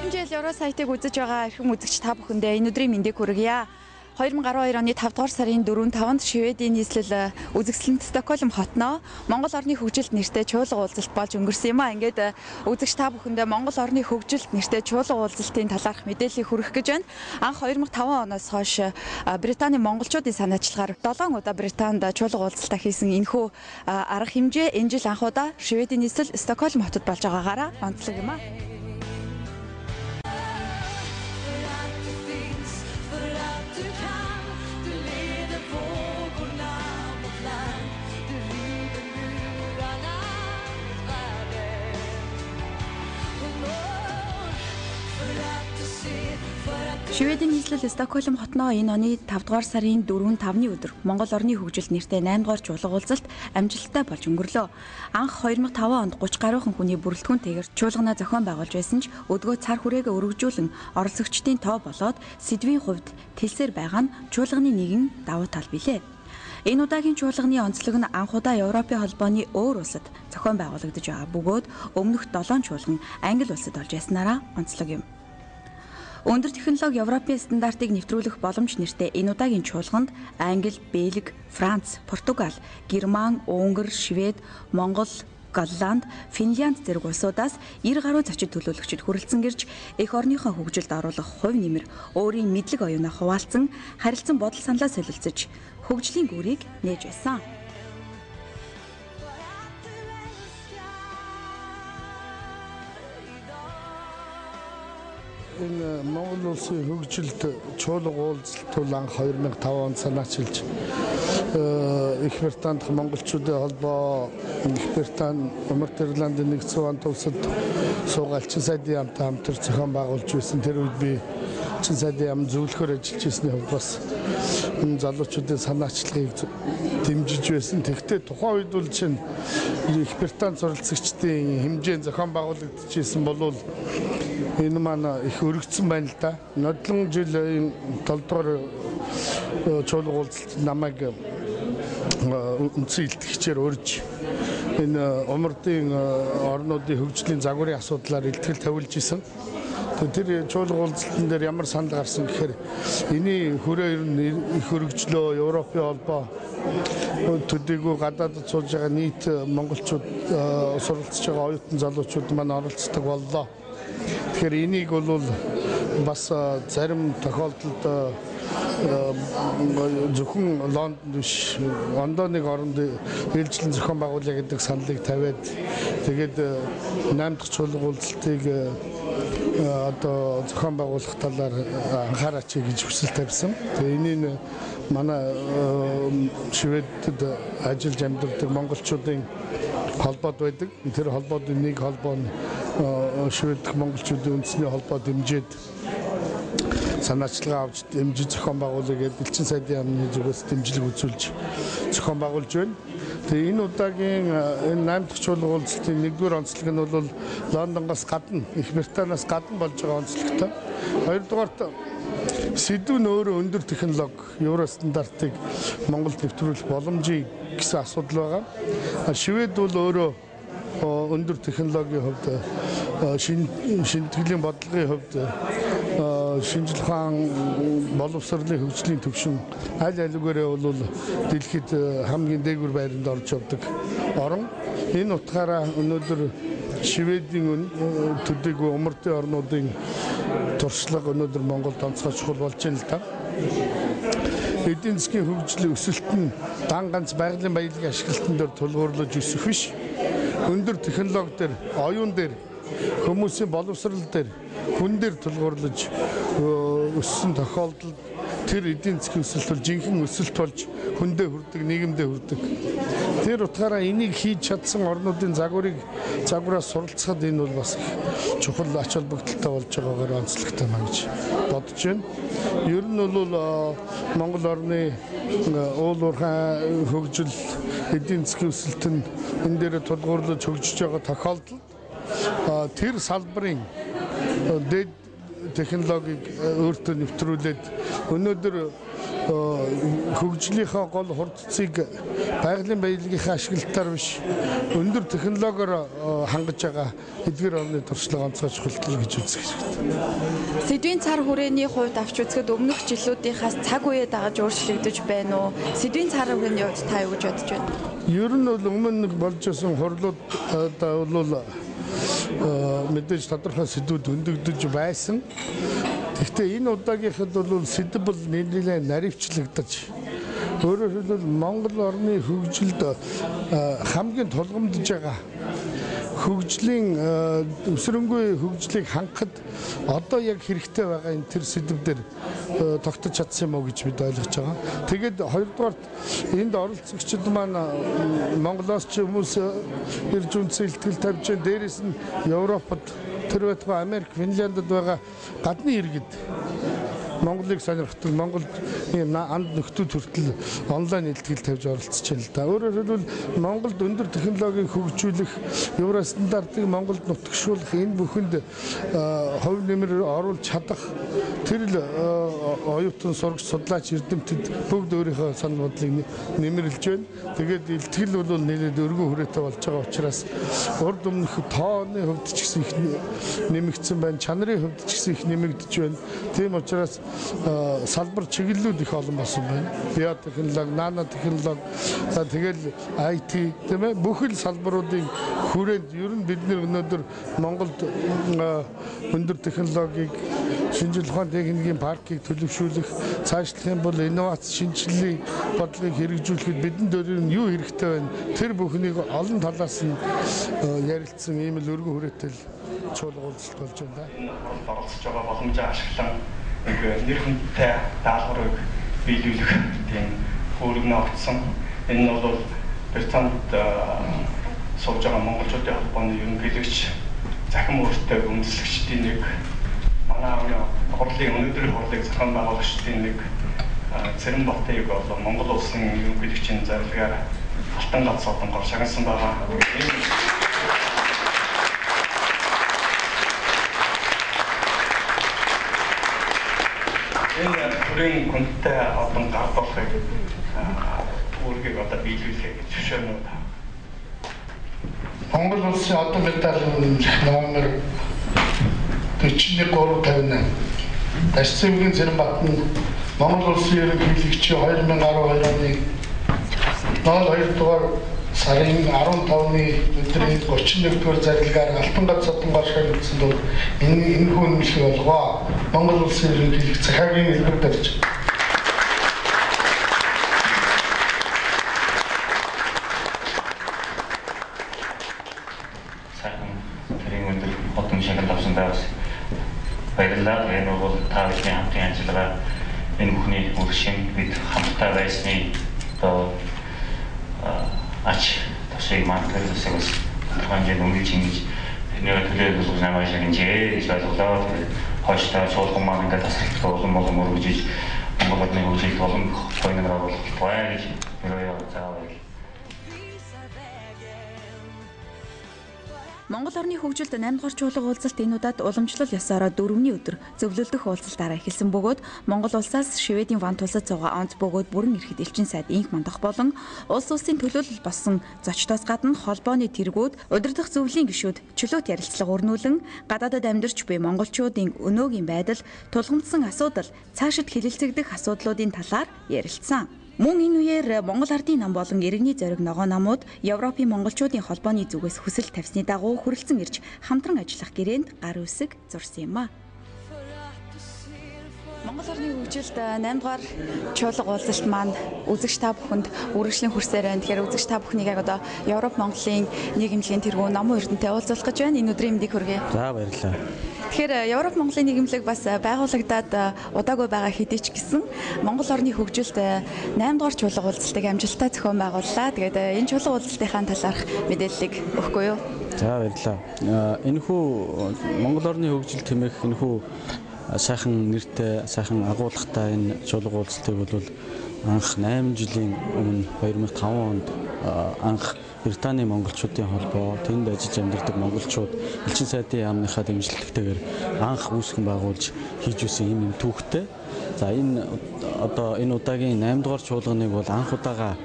Шинэ жил Евро сайтыг үзэж байгаа эрхэм үзэгч та бүхэндээ энэ өдрийн мэндийг хүргье. 2012 оны 5 дугаар сарын 4-5-нд Шведийн нийслэл үзэсгэлэнт Стокгольм хотноо Монгол орны хөгжилд нэртэй чуулга уулзалт болж өнгөрсөн юм а. Ингээд үзэгч та бүхэндээ Монгол орны хөгжилд нэртэй чуулга уулзалтын талаарх мэдээллийг хүргэх гэж байна. Анх 2005 оноос хойш Британий монголчуудын санаачлагаар 7 удаа Британд чуулга уулзалтаа хийсэн энэхүү арга хэмжээ энэ жил анх удаа Шведийн нийслэл Стокгольм хотод болж байгаагаараа онцлог юм а. Шведийн нийслэл Стокгольм хотноо энэ оны 5 дугаар сарын 4-5-ны өдөр Монгол орны хөгжилд нэртэй 8 дугаар чуулга уулзалт амжилттай болж өнгөрлөө. Анх 2005 онд 30 гаруйхан хүний бүрэлдэхүүнтэйгээр чуулганаа зохион байгуулж байсан ч өдгөө цар хүрээгээ өргөжүүлэн оролцогчдын тоо болоод сэдвийн хувьд тэлсээр байгаа нь чуулганы нэгэн давуу тал билээ. Энэ удаагийн чуулганы онцлог нь анх удаа Европын холбооны өөр улсад зохион байгуулагдаж байгаа бөгөөд өмнөх 7 чуулган Англи улсад болж байснараа онцлог юм. Өндөр технологи Европын стандартыг нэвтрүүлэх боломж нэртэй энэ удаагийн чуулганд Англи, Бельги, Франц, Португал, Герман, Унгар, Швед, Монгол, Голланд, Финлянд зэрэг улсуудаас 90 гаруй зочид төлөөлөгчид хүрэлцэн гэрж эх орныхоо хөгжилд оруулах хувь нэмэр өөрийн мэдлэг оюунаа хуваалцсан, харилцан бодол саналаа солилцож хөгжлийн гүрийг нээж байсан. Энэ Монгол улсын хөгжилд чуулга уулзалт анх 2005 онд санаачилж Их Британд монголчуудын холбоо, Их Британь, Умард Ирландын нэгдсэн улсад улсад суугаалчин сайдын яамтай хамтар зохион байгуулж байсан. Тэр үед би чин сайдын яам зөвлөхөр ажиллаж байсны хувьд бас залуучуудын санаачлагыг дэмжиж байсан. Тэгвэл тухайн үед бол чинь Их Британь суралцагчдын хэмжээ зохион байгуулагдчихсан болвол энэ маань их өргөцсөн байна л да. Нодлон жил энэ 7 дугаар чуулга уулзалт намайг үндсэн илтгэгчээр урьж энэ умардын орнуудын хөгжлийн загварын асуудлаар илтгэл тавилж исэн. Тэр чуулга уулзалтын дээр ямар санал гарсан гэхээр энэний хүрээ ер нь их өргөжлөө Европын холбоо төдийгүй гадаадд сууж байгаа нийт монголчууд суралцж байгаа оюутан залуучууд маань оролцдог боллоо. Тэгэхээр энийг бол бас зарим тохиолдолд зөвхөн Лондонд биш, Лондоныг оронд ээлжлэн зохион байгуулъя гэдэг саналыг тавиад тэгээд 8 дахь чуулга уулзалтыг одоо зохион байгуулах талаар анхаараач гэж хүсэл тавьсан. Тэгээ энийг манай Шведэд ажиллаж амьдардаг монголчуудын холбоод байдаг. Тэр холбоодын нэг холбоо нь Швед монголчуудын үндэсний холбоо дэмжиж санаачлагаа авч дэмжиж зохион байгуулъя гэдэг элчин сайдын яамны зүгээс дэмжлэг үзүүлж зохион байгуулж байна. Тэгээ энэ удаагийн энэ 8 дахь чуулга уулзалтын 1-р онцлог нь бол Лондоноос гадна, Их Британаас гадна болж байгаа онцлогтой. 2-дугаарт сэдв нь өөрөө өндөр технологи, евро стандартыг Монголд нэвтрүүлэх боломжийг гэсэн асуудал байгаа. Швед бол өөрөө өндөр технологийн хувьд шинэтгэлийн бодлогын хувьд шинжлэх ухаан боловсролын хөгжлийн түвшин аль алигээрээ бол дэлхийд хамгийн дээгүүр байранд орж явдаг орн. Энэ утгаараа өнөөдөр Шведийн төдийгүй умардын орнуудын туршлага өнөөдөр Монголд онцгой чухал болж байна л да. Эдийн засгийн хөгжлийн өсөлт нь ганц байгалийн баялагын ашиглалтан дээр тулгуурлаж өсөх биш. Өндөр технологи дээр, оюун дээр, хүмүүсийн боловсрол дээр, хүн дээр тулгуурлаж өссөн тохиолдолд тэр эдийн засгийн өсөлт бол жинхэнэ өсөлт болж хүндээ хүрдэг, нийгэмдээ хүрдэг. Тэр утгаараа энийг хийж чадсан орнуудын загвараас суралцахад энэ бол бас чухал ач холбогдолтой болж байгаагаар онцлогтой маа гэж бодож байна. Ер нь бол Монгол орны уул уурхай хөгжил, эдийн засгийн өсөлт нь энэ дээр тулгуурлаж хөгжиж байгаа тохиолдолд тэр салбарын дэд технологиг өөртөө нэвтрүүлээд өнөөдөр хөгжлийнхаа гол хурдцыг байгалийн баялагын ашиглалтаар биш өндөр технологиор хангаж байгаа эдгээр орны туршлага онцгой чухалтай гэж үзэх хэрэгтэй. Сэдвийн цар хүрээний хувьд авч үзэхэд өмнөх жилүүдийнхээс цаг үеэ дагаж өөрчлөгдөж байна уу? Сэдвийн цар хүрээний хувьд та юу гэж бодож байна? Ер нь бол өмнө болж байсан хурлууд бол мэдээж тодорхой сэдвүүд өндөгдөж байсан. Гэхдээ энэ удаагийнхад бол сэдв бол нэлээд наривчлагдаж өөрөөр хэлбэл Монгол орны хөгжилд хамгийн тулгамдж байгаа хөгжлийн өсрөнгүй хөгжлийг хангахад одоо яг хэрэгтэй байгаа энэ төр сэдвээр тогтож чадсан юм уу гэж бид ойлгож байгаа. Тэгээд хоёрдугаарт энд оролцогчид маань Монголоос ч хүмүүс ирж үндэс илтгэл тавьж байгаа. Дээрээс нь Европод, тэр байтугай Америк, Финляндд байгаа гадны иргэд Монголыг сонирхдаг Монголд ийм анд нөхдүүд хүртэл онлайн илтгэл тавьж оролцож байна л да. Өөрөөр хэлбэл Монголд өндөр технологиг хөгжүүлэх, евро стандартыг Монголд нутагшуулах энэ бүхэнд хувь нэмэр оруулж чадах тэр л оюутан сурагч судлаач эрдэмтэд бүгд өөрийнхөө санал бодлыг нэмэрлж байна. Тэгээд илтгэл бол нэлээд өргөн хүрээтэй болж байгаа учраас урд өмнөх тооны хувьд ч гэсэн их нэмэгдсэн байна. Чанарын хувьд ч гэсэн их нэмэгдэж байна. Тийм учраас салбар чиглэлүүд их олон болсон байна. Биотехнологи, нанотехнологи, тэгэл IT тийм ээ бүх л салбаруудын хүрээнд ер нь бид өнөөдөр Монголд өндөр технологиг, шинжлэх ухааны техникийн паркийг төлөвшүүлэх, цаашлах юм бол инновац шинжилгээний бодлогыг хэрэгжүүлэхэд бидэнд өөр нь юу хэрэгтэй байна? Тэр бүхнийг олон талаас нь ярилцсан ийм л өргөн хүрээтэй чуулга уулзалт болж байна. Оролцож байгаа боломжийг ашиглан нэр хүндтэй даалгаврыг биелүүлэх тийм хөргөн огцсон. Энэ нь бол Британд сууж байгаа монголчуудын холбооны ерөнхийлөгч захин өөртөө үндэслэгчдийн нэг манай хурлын өнөөдрийн хурлыг зохион байгуулагчдын нэг Цэрэн Батыг бол Монгол улсын ерөнхийлөгчийн зарилгаар Алтан ганц одонгоор шагнасан байгаа. Энэ төрийн хүнтэй одон гардуулахыг үүргийг одоо биелүүлэхээ гэж зөвшөөрнө. Монгол улсын одон медалийн номер 41-358 Дашцэвгийн Цэрэнбат нь Монгол улсын ерөнхийлөгчийн 2012 оны 02 дугаар сарын 15-ны өдрийн 31-р зарилгаар Алтан ганц одонгоор шагнагдсан бол энэ хүнлэх болгоо Монгол улсын ерөнхийлөгч захаагийн хэлбэр тавьж баярлалаа. Энэ бол та бүхний хамтын ажиллагаа энэ бүхний үр шим бид хамтдаа байсны одоо ач тусыг манталсаг бас хэмжээнд өнгөж ингэж нэр төлөвлөж намайг шинжээ гэж ойлголоо. Хойштоо чуулган маань ингээд тасралттай болон өргөжиж Монгол улсын хөгжил болон хойноор оруулах гэж ерөөе заавал. Монгол орны хөгжилд 8 дугаар чуулга уулзалт энэ удаад уламжлал ёсоор 4-ний өдөр зөвлөлдөх уулзалтаараа эхэлсэн бөгөөд Монгол улсаас Шведийн Ван тулсад цугаа онц бөгөөд бүрэн эрхэд элчин сайд инх мандах болон улс улсын төлөөлөл болсон зочдоос гадна холбооны тэргүүд, удирдах зөвлөлийн гишүүд чөлөөт ярилцлага өрнүүлэн гадаадад амьдарч буй монголчуудын өнөөгийн байдал, тулгамдсан асуудал, цаашид хэлэлцэгдэх асуудлуудын талаар ярилцсан. Мөн энэ үеэр Монгол Ардын нам болон иргэний зориг ногоо намууд Европын монголчуудын холбооны зүгээс хүсэл тавьсны дагуу хүрэлцэн ирж хамтран ажиллах гэрээнд гар үсэг зурсан юм а. Монгол орны хөгжилд 8 дугаар чуулга уулзалт маань үзэгч та бүхэнд үргэлжлэн хүрсээр байна. Тэгэхээр үзэгч та бүхнийг яг одоо Европ Монголын нийгэмлэгийн тэргүүн номон эрдэнэтэй уулзах гэж байна. Энэ өдрийн мэндийг хүргэе. За баярлалаа. Тэгэхээр Европ Монголын нийгэмлэг бас байгуулагдаад удаагүй байгаа хэдий ч гэсэн Монгол орны хөгжилд 8 дугаар чуулга уулзалтыг амжилттай зохион байгууллаа. Тэгээд энэ чуулга уулзалтынхаа талаарх мэдээллийг өгөхгүй юу? За баярлалаа. Энэхүү Монгол орны хөгжил тэмээх энэхүү сайхан нэртэй, сайхан агуулгатай энэ чуулга уулзалтыг бол анх 8 жилийн өмнө 2005 онд анх Британий монголчуудын холбоо, тэнд ажиллаж амьдардаг монголчууд элчин сайдын яамныхаа дэмжлэгтэйгээр анх үүсгэн байгуулж хийж үсэн юм түүхтэй. За энэ удаагийн 8 дугаар чуулганыг бол анх удаага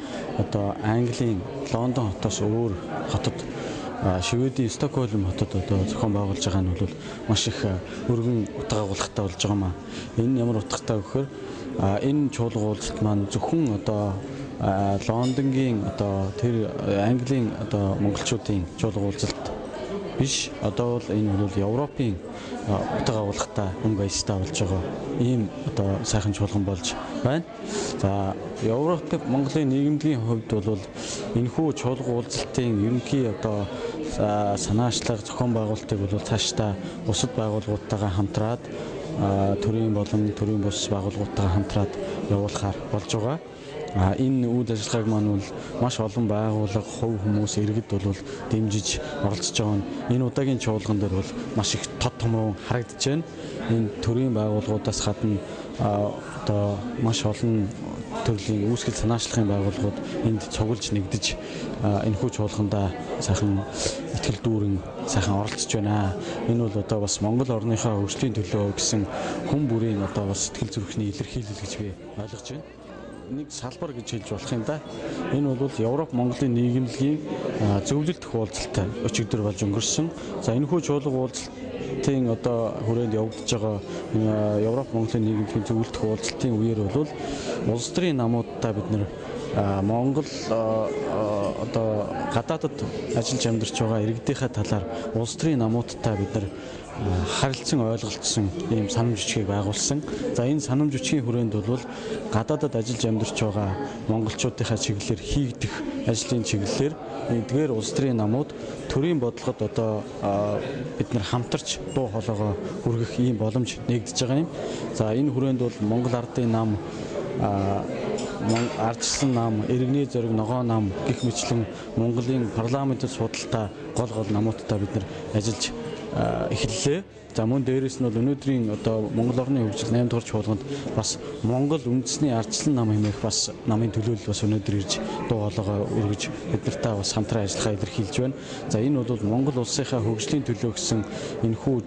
Английн Лондон хотоос өөр хотод Шведийн Стокгольм хотод зохион байгуулж байгаа нь бол маш их өргөн утга агуулгатай болж байгаа маа. Энэ ямар утгатай гэхээр энэ чуулга уулзалт маань зөвхөн Лондонгийн тэр Английн монголчуудын чуулга уулзалт биш. Одоо бол энэ бол Европын утга агуулгатай өнгө аястай болж байгаа ийм сайхан чуулган болж байна. За Европ Монголын нийгэмдлийн хувьд бол энэхүү чуулга уулзалтын ерөнхий санаачлага зохион байгуулалтыг бол цаашдаа бусад байгууллагуудтайгаа хамтраад төрийн болон төрийн бус байгууллагуудтайгаа хамтраад явуулахаар болж байгаа. Энэ үйл ажиллагааг маань бол маш олон байгууллага, хувь хүмүүс, иргэд бол дэмжиж оролцож байгаа нь энэ удаагийн чуулган дээр бол маш их тод томроо харагдаж байна. Энэ төрийн байгууллагуудаас гадна маш олон төрлийн үүсгэл санаачлагын байгууллагууд энд цуглаж нэгдэж энэхүү чуулгандаа сайхан итгэл дүүрэн сайхан оролцож байна. Энэ бол бас Монгол орныхаа хөгжлийн төлөө гэсэн хүн бүрийн бас сэтгэл зүрхний илэрхийлэл гэж би ойлгож байна. Нэг салбар гэж хэлж болох юм да. Энэ бол Европ Монголын нийгэмлэгийн зөвлөлт уулзалт өчигдөр болж өнгөрсөн. За энэхүү чуулга уулзалтын хүрээнд явагдаж байгаа Европ Монголын нийгэмлэгийн зөвлөлт уулзалтын үеэр бол улс төрийн намуудтай бид нэр Монгол гадаадд ажиллаж амьдарч байгаа иргэдийнхээ талаар улс төрийн намуудтай бид нар харилцан ойлголцсон ийм санамж бичгийг байгуулсан. За энэ санамж бичгийн хүрээнд бол гадаадд ажиллаж амьдарч байгаа монголчуудынхаа чиглэлээр хийгдэх ажлын чиглэлээр эдгээр улс төрийн намууд төрийн бодлогод бид нар хамтарч дуу хоолойгоо хүргэх ийм боломж нэгдэж байгаа юм. За энэ хүрээнд бол Монгол Ардын нам, ардчилсан нам, иргэний зориг ногоо нам гэх мэтлэн Монголын парламентд судалтай гол намуудтай бид нар ажиллаж эхэллээ. За мөн дээрээс нь бол өнөөдрийн Монгол орны хөгжил 8 дугаар чуулганд бас Монгол үндэсний ардчилсан нам хэмээх бас намын төлөөлөл бас өнөөдөр ирж дуу хоолойгоо өргөж бид нартай бас хамтран ажиллахаа илэрхийлж байна. За энэ бол Монгол улсынхаа хөгжлийн төлөө гэсэн энэхүү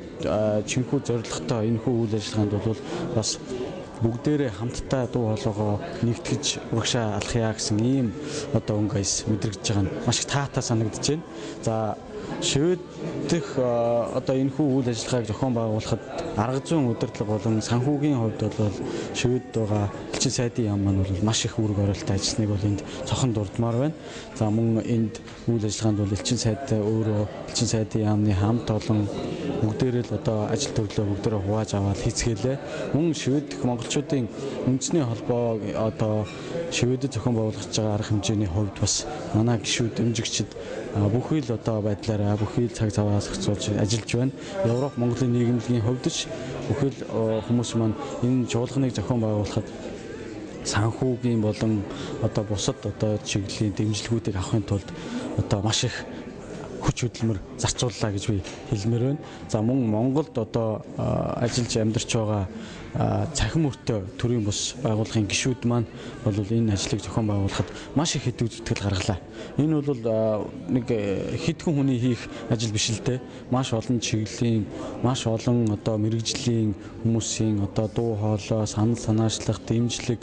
чинхүү зорилготой энэхүү үйл ажиллагаанд бол бас бүгдээрээ хамтдаа дуу хоолойгоо нэгтгэж урагшаа алхъя гэсэн ийм өнгө аяс мэдрэгдэж байгаа нь маш их таатай санагдаж байна. За Швед дэх энэхүү үйл ажиллагааг зохион байгуулахад арга зүйн удирдлага болон санхүүгийн хувьд бол Швед байгаа элчин сайдын яам маань бол маш их үүрэг оройлттой ажилласныг бол энд цохон дурдмаар байна. За мөн энд үйл ажиллагаанд бол элчин сайдтай өөрөө элчин сайдын яамны хамт олон бүгдээрээ л ажил төрлөө бүгдээрээ хувааж аваад хийцгээлээ. Мөн Швед дэх монголчуудын үндэсний холбоо Шведэд зохион байгуулж байгаа арга хэмжээний хувьд бас манай гишүүд дэмжигчид бүхий л байдлаараа бүхий цаг цаваас зохицуулж ажиллаж байна. Европ Монголын нийгэмлэгийн хувьд ч бүхий л хүмүүс маань энэ чуулганыг зохион байгуулахад санхүүгийн болон бусад чиглэлийн дэмжлэгүүдийг авахын тулд маш их хүч хөдөлмөр зарцууллаа гэж би хэлмээр байна. За мөн Монголд ажиллаж амьдарч байгаа цахим өртөө төрийн бус байгууллагын гишүүд маань бол энэ ажлыг зохион байгуулахад маш их хэдэн зүтгэл гаргалаа. Энэ бол нэг хэдхэн хүний хийх ажил биш л дээ. Маш олон чиглэлийн, маш олон мэрэгжлийн хүмүүсийн дуу хоолой, санал санаачлах, дэмжлэг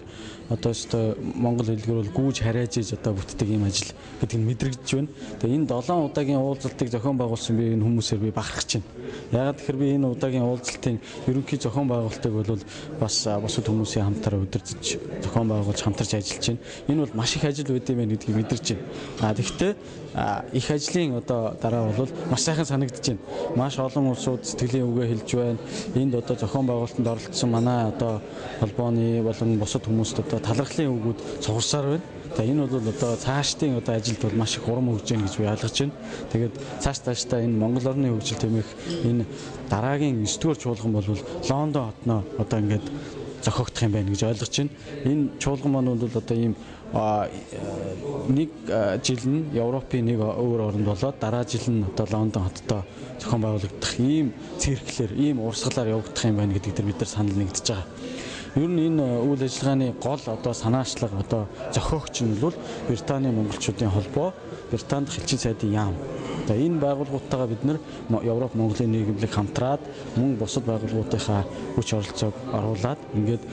Монгол хэлгээр бол гүйж харайж иж бүтдэг ийм ажил гэдэг нь мэдрэгдэж байна. Тэгээ энэ 7 удаагийн уулзалтыг зохион байгуулсан би энэ хүмүүсээр би бахархаж байна. Яагаад тэгэхээр би энэ удаагийн уулзалтын ерөнхий зохион байгуулалтыг бол бас бусад хүмүүсийн хамтараа удирдах зохион байгуулж хамтарч ажиллаж байна. Энэ бол маш их ажил байд юм байна гэдгийг мэдэрч байна. Тэгэхдээ их ажлын дараа бол маш сайхан санагдаж байна. Маш олон улсууд сэтгэлийн үгээ хэлж байна. Энд зохион байгуулалтанд оролцсон манай холбооны болон бусад хүмүүст талархлын үгүүд цугсаар байна. За энэ бол цаашдын ажилд бол маш их урам өгж байна гэж би ойлгож байна. Тэгээд цаашдаа энэ Монгол орны хөгжил тэмээх энэ дараагийн 9 дугаар чуулган бол Лондон хотноо ингээд зохиогдох юм байна гэж ойлгож байна. Энэ чуулган маань бол ийм нэг жил нь Европын нэг өөр оронд болоод дараа жил нь Лондон хоттой зохион байгуулагдах ийм цирклэр, ийм урсгалаар явагдах юм байна гэдэгт бид нар санал нэгдэж байгаа. Ер нь энэ үйл ажиллагааны гол одоо санаачлага одоо зохиогч нь бол Британий монголчуудын холбоо, Британд хэлчийн сайдын яам. За энэ байгууллагуудтайгаа бид нэр Европ Монголын нийгэмлэг хамтраад мөн бусад байгууллагуудынхаа хүч оролцоог оруулаад ингээд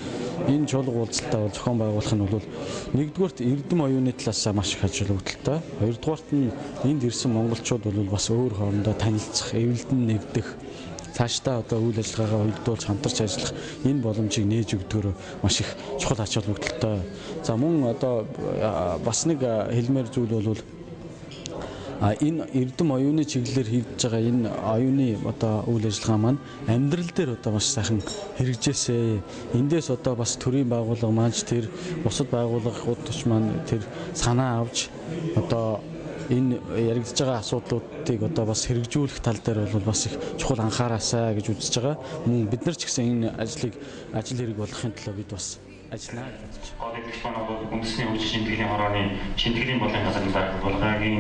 энэ чуулга уулзалтаа зохион байгуулах нь бол нэгдүгээрт эрдэм оюуны талаас маш их ажил үүдэлтэй. Хоёрдугаарт нь энд ирсэн монголчууд бол бас өөр хоорондоо танилцах, эвлэлдэн нэгдэх, цаашдаа одоо үйл ажиллагаагаа холбоолж хамтарч ажиллах энэ боломжийг нээж өгдөгөөр маш их чухал ач холбогдолтой. За мөн одоо бас нэг хэлмээр зүйл бол энэ эрдэм оюуны чиглэлээр хийгдэж байгаа энэ оюуны одоо үйл ажиллагаа маань амьдрал дээр одоо маш сайхан хэрэгжээсэй. Эндээс одоо бас төрийн байгууллага маань тэр бусад байгууллагууд ч маань тэр санаа авч одоо энэ яригдж байгаа асуудлуудыг одоо бас хэрэгжүүлэх тал дээр бол бас их чухал анхаараасаа гэж үзэж байгаа. Мөн бид нар ч гэсэн энэ ажил хэрэг болгохын тулд бид бас ажиллана гэж бодож байна. Одод их маань бол үндэсний хөгжлийн шинтгэлийн хорооны шинтгэлийн болон газрын байгууллагын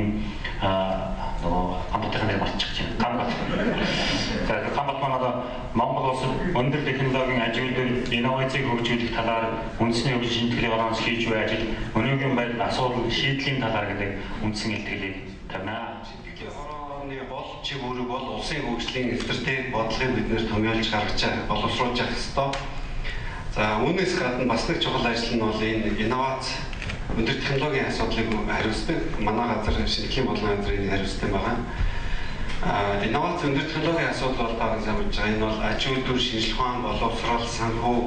нөгөө хамтлагын нэр марцчих чинь Камбат. Тэгэхээр Камбат маань одоо Монгол улсад өндөр технологийн ажилтнууд инновацийг хөгжүүлэх талаар үндэсний хөгжлийн шинтгэлийн хорооноос хийж буй ажил өнөөгийн байдал асуудал шийдлийн талаар гэдэг үндсэн илтгэлийг тавина. Шинтгэлийн хорооны гол чиг үүрэг бол улсын хөгжлийн стратеги бодлогыг бид нэр томьёолж гаргаж боловсруулж явах ёстой. За үүнээс гадна бас нэг чухал ажил нь бол энэ инновац өндөр технологийн асуудлыг хариуцдаг манай газар шинтгэлийн бодлогын газрын хариуцдаг байгаа. Инновац өндөр технологийн асуудал бол багаас авч байгаа. Энэ бол аж үйлдвэр, шинжилгээ ухаан, боловсрол, санхүү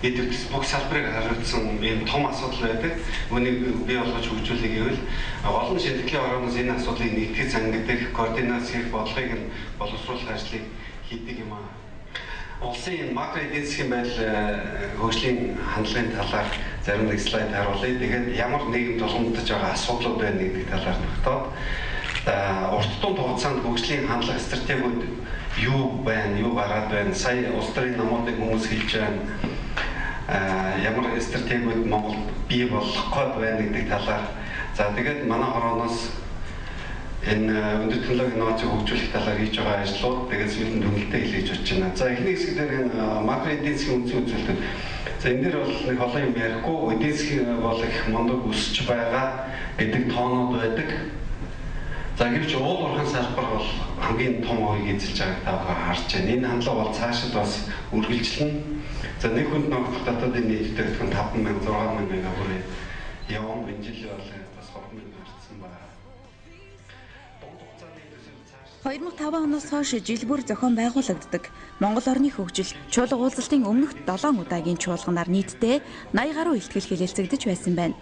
эдгээс бүх салбарыг хариуцсан ийм том асуудал байдаг. Үүнийг бий болгож хөгжүүлэх гэвэл олон шинтгэлийн орооноос энэ асуудлыг нэгтгэж зангидах, координац хийх бодлогыг нь боловсруулах ажлыг хийдэг юм аа. Улсын макро эдийн засгийн байдал хөгжлийн хандлагын талаар зарим нэг слайд харуулъя. Тэгээд ямар нийгэм тулгамдж байгаа асуудлууд байна гэдэг талаар тогтоод урт тунд хугацаанд хөгжлийн хандлага стратегиуд юу байна, юу гараад байна, сая улс төрийн намуудыг хүмүүс хэлж байна. Ямар стратегиуд Монголд бий болох гээд байна гэдэг талаар. За тэгээд манай хорооноос энэ өндөр технологийн инновацийг хөгжүүлэх талаар хийж байгаа ажлууд тэгээд сүүлийн дүнэлтэд хэлж очиж байна. За эхний хэсэг дээр энэ макро эдийн засгийн үндсэн үзүүлэлтүүд. За энэ дээр бол нэг олон юм ярихгүй эдийн засгийн бол их мундаг өсөж байгаа гэдэг тоонууд байдаг. За гэвч уул уурхайн салбар бол хамгийн том хувийг эзэлж байгааг та бүхэн харж байна. Энэ хандлага бол цаашид бас үргэлжлэнэ. За нэг хүнд ногдох дотоодын нийтдээ 5,000 6,000 мега бүрээ явсан энэ жил бол бас 2,000 гарсан байна. 2005 оноос хойш жил бүр зохион байгуулагддаг Монгол орны хөгжил чуулга уулзалтын өмнөх 7 удаагийн чуулганаар нийтдээ 80 гаруй ихтгэл хэлэлцэгдэж байсан байна.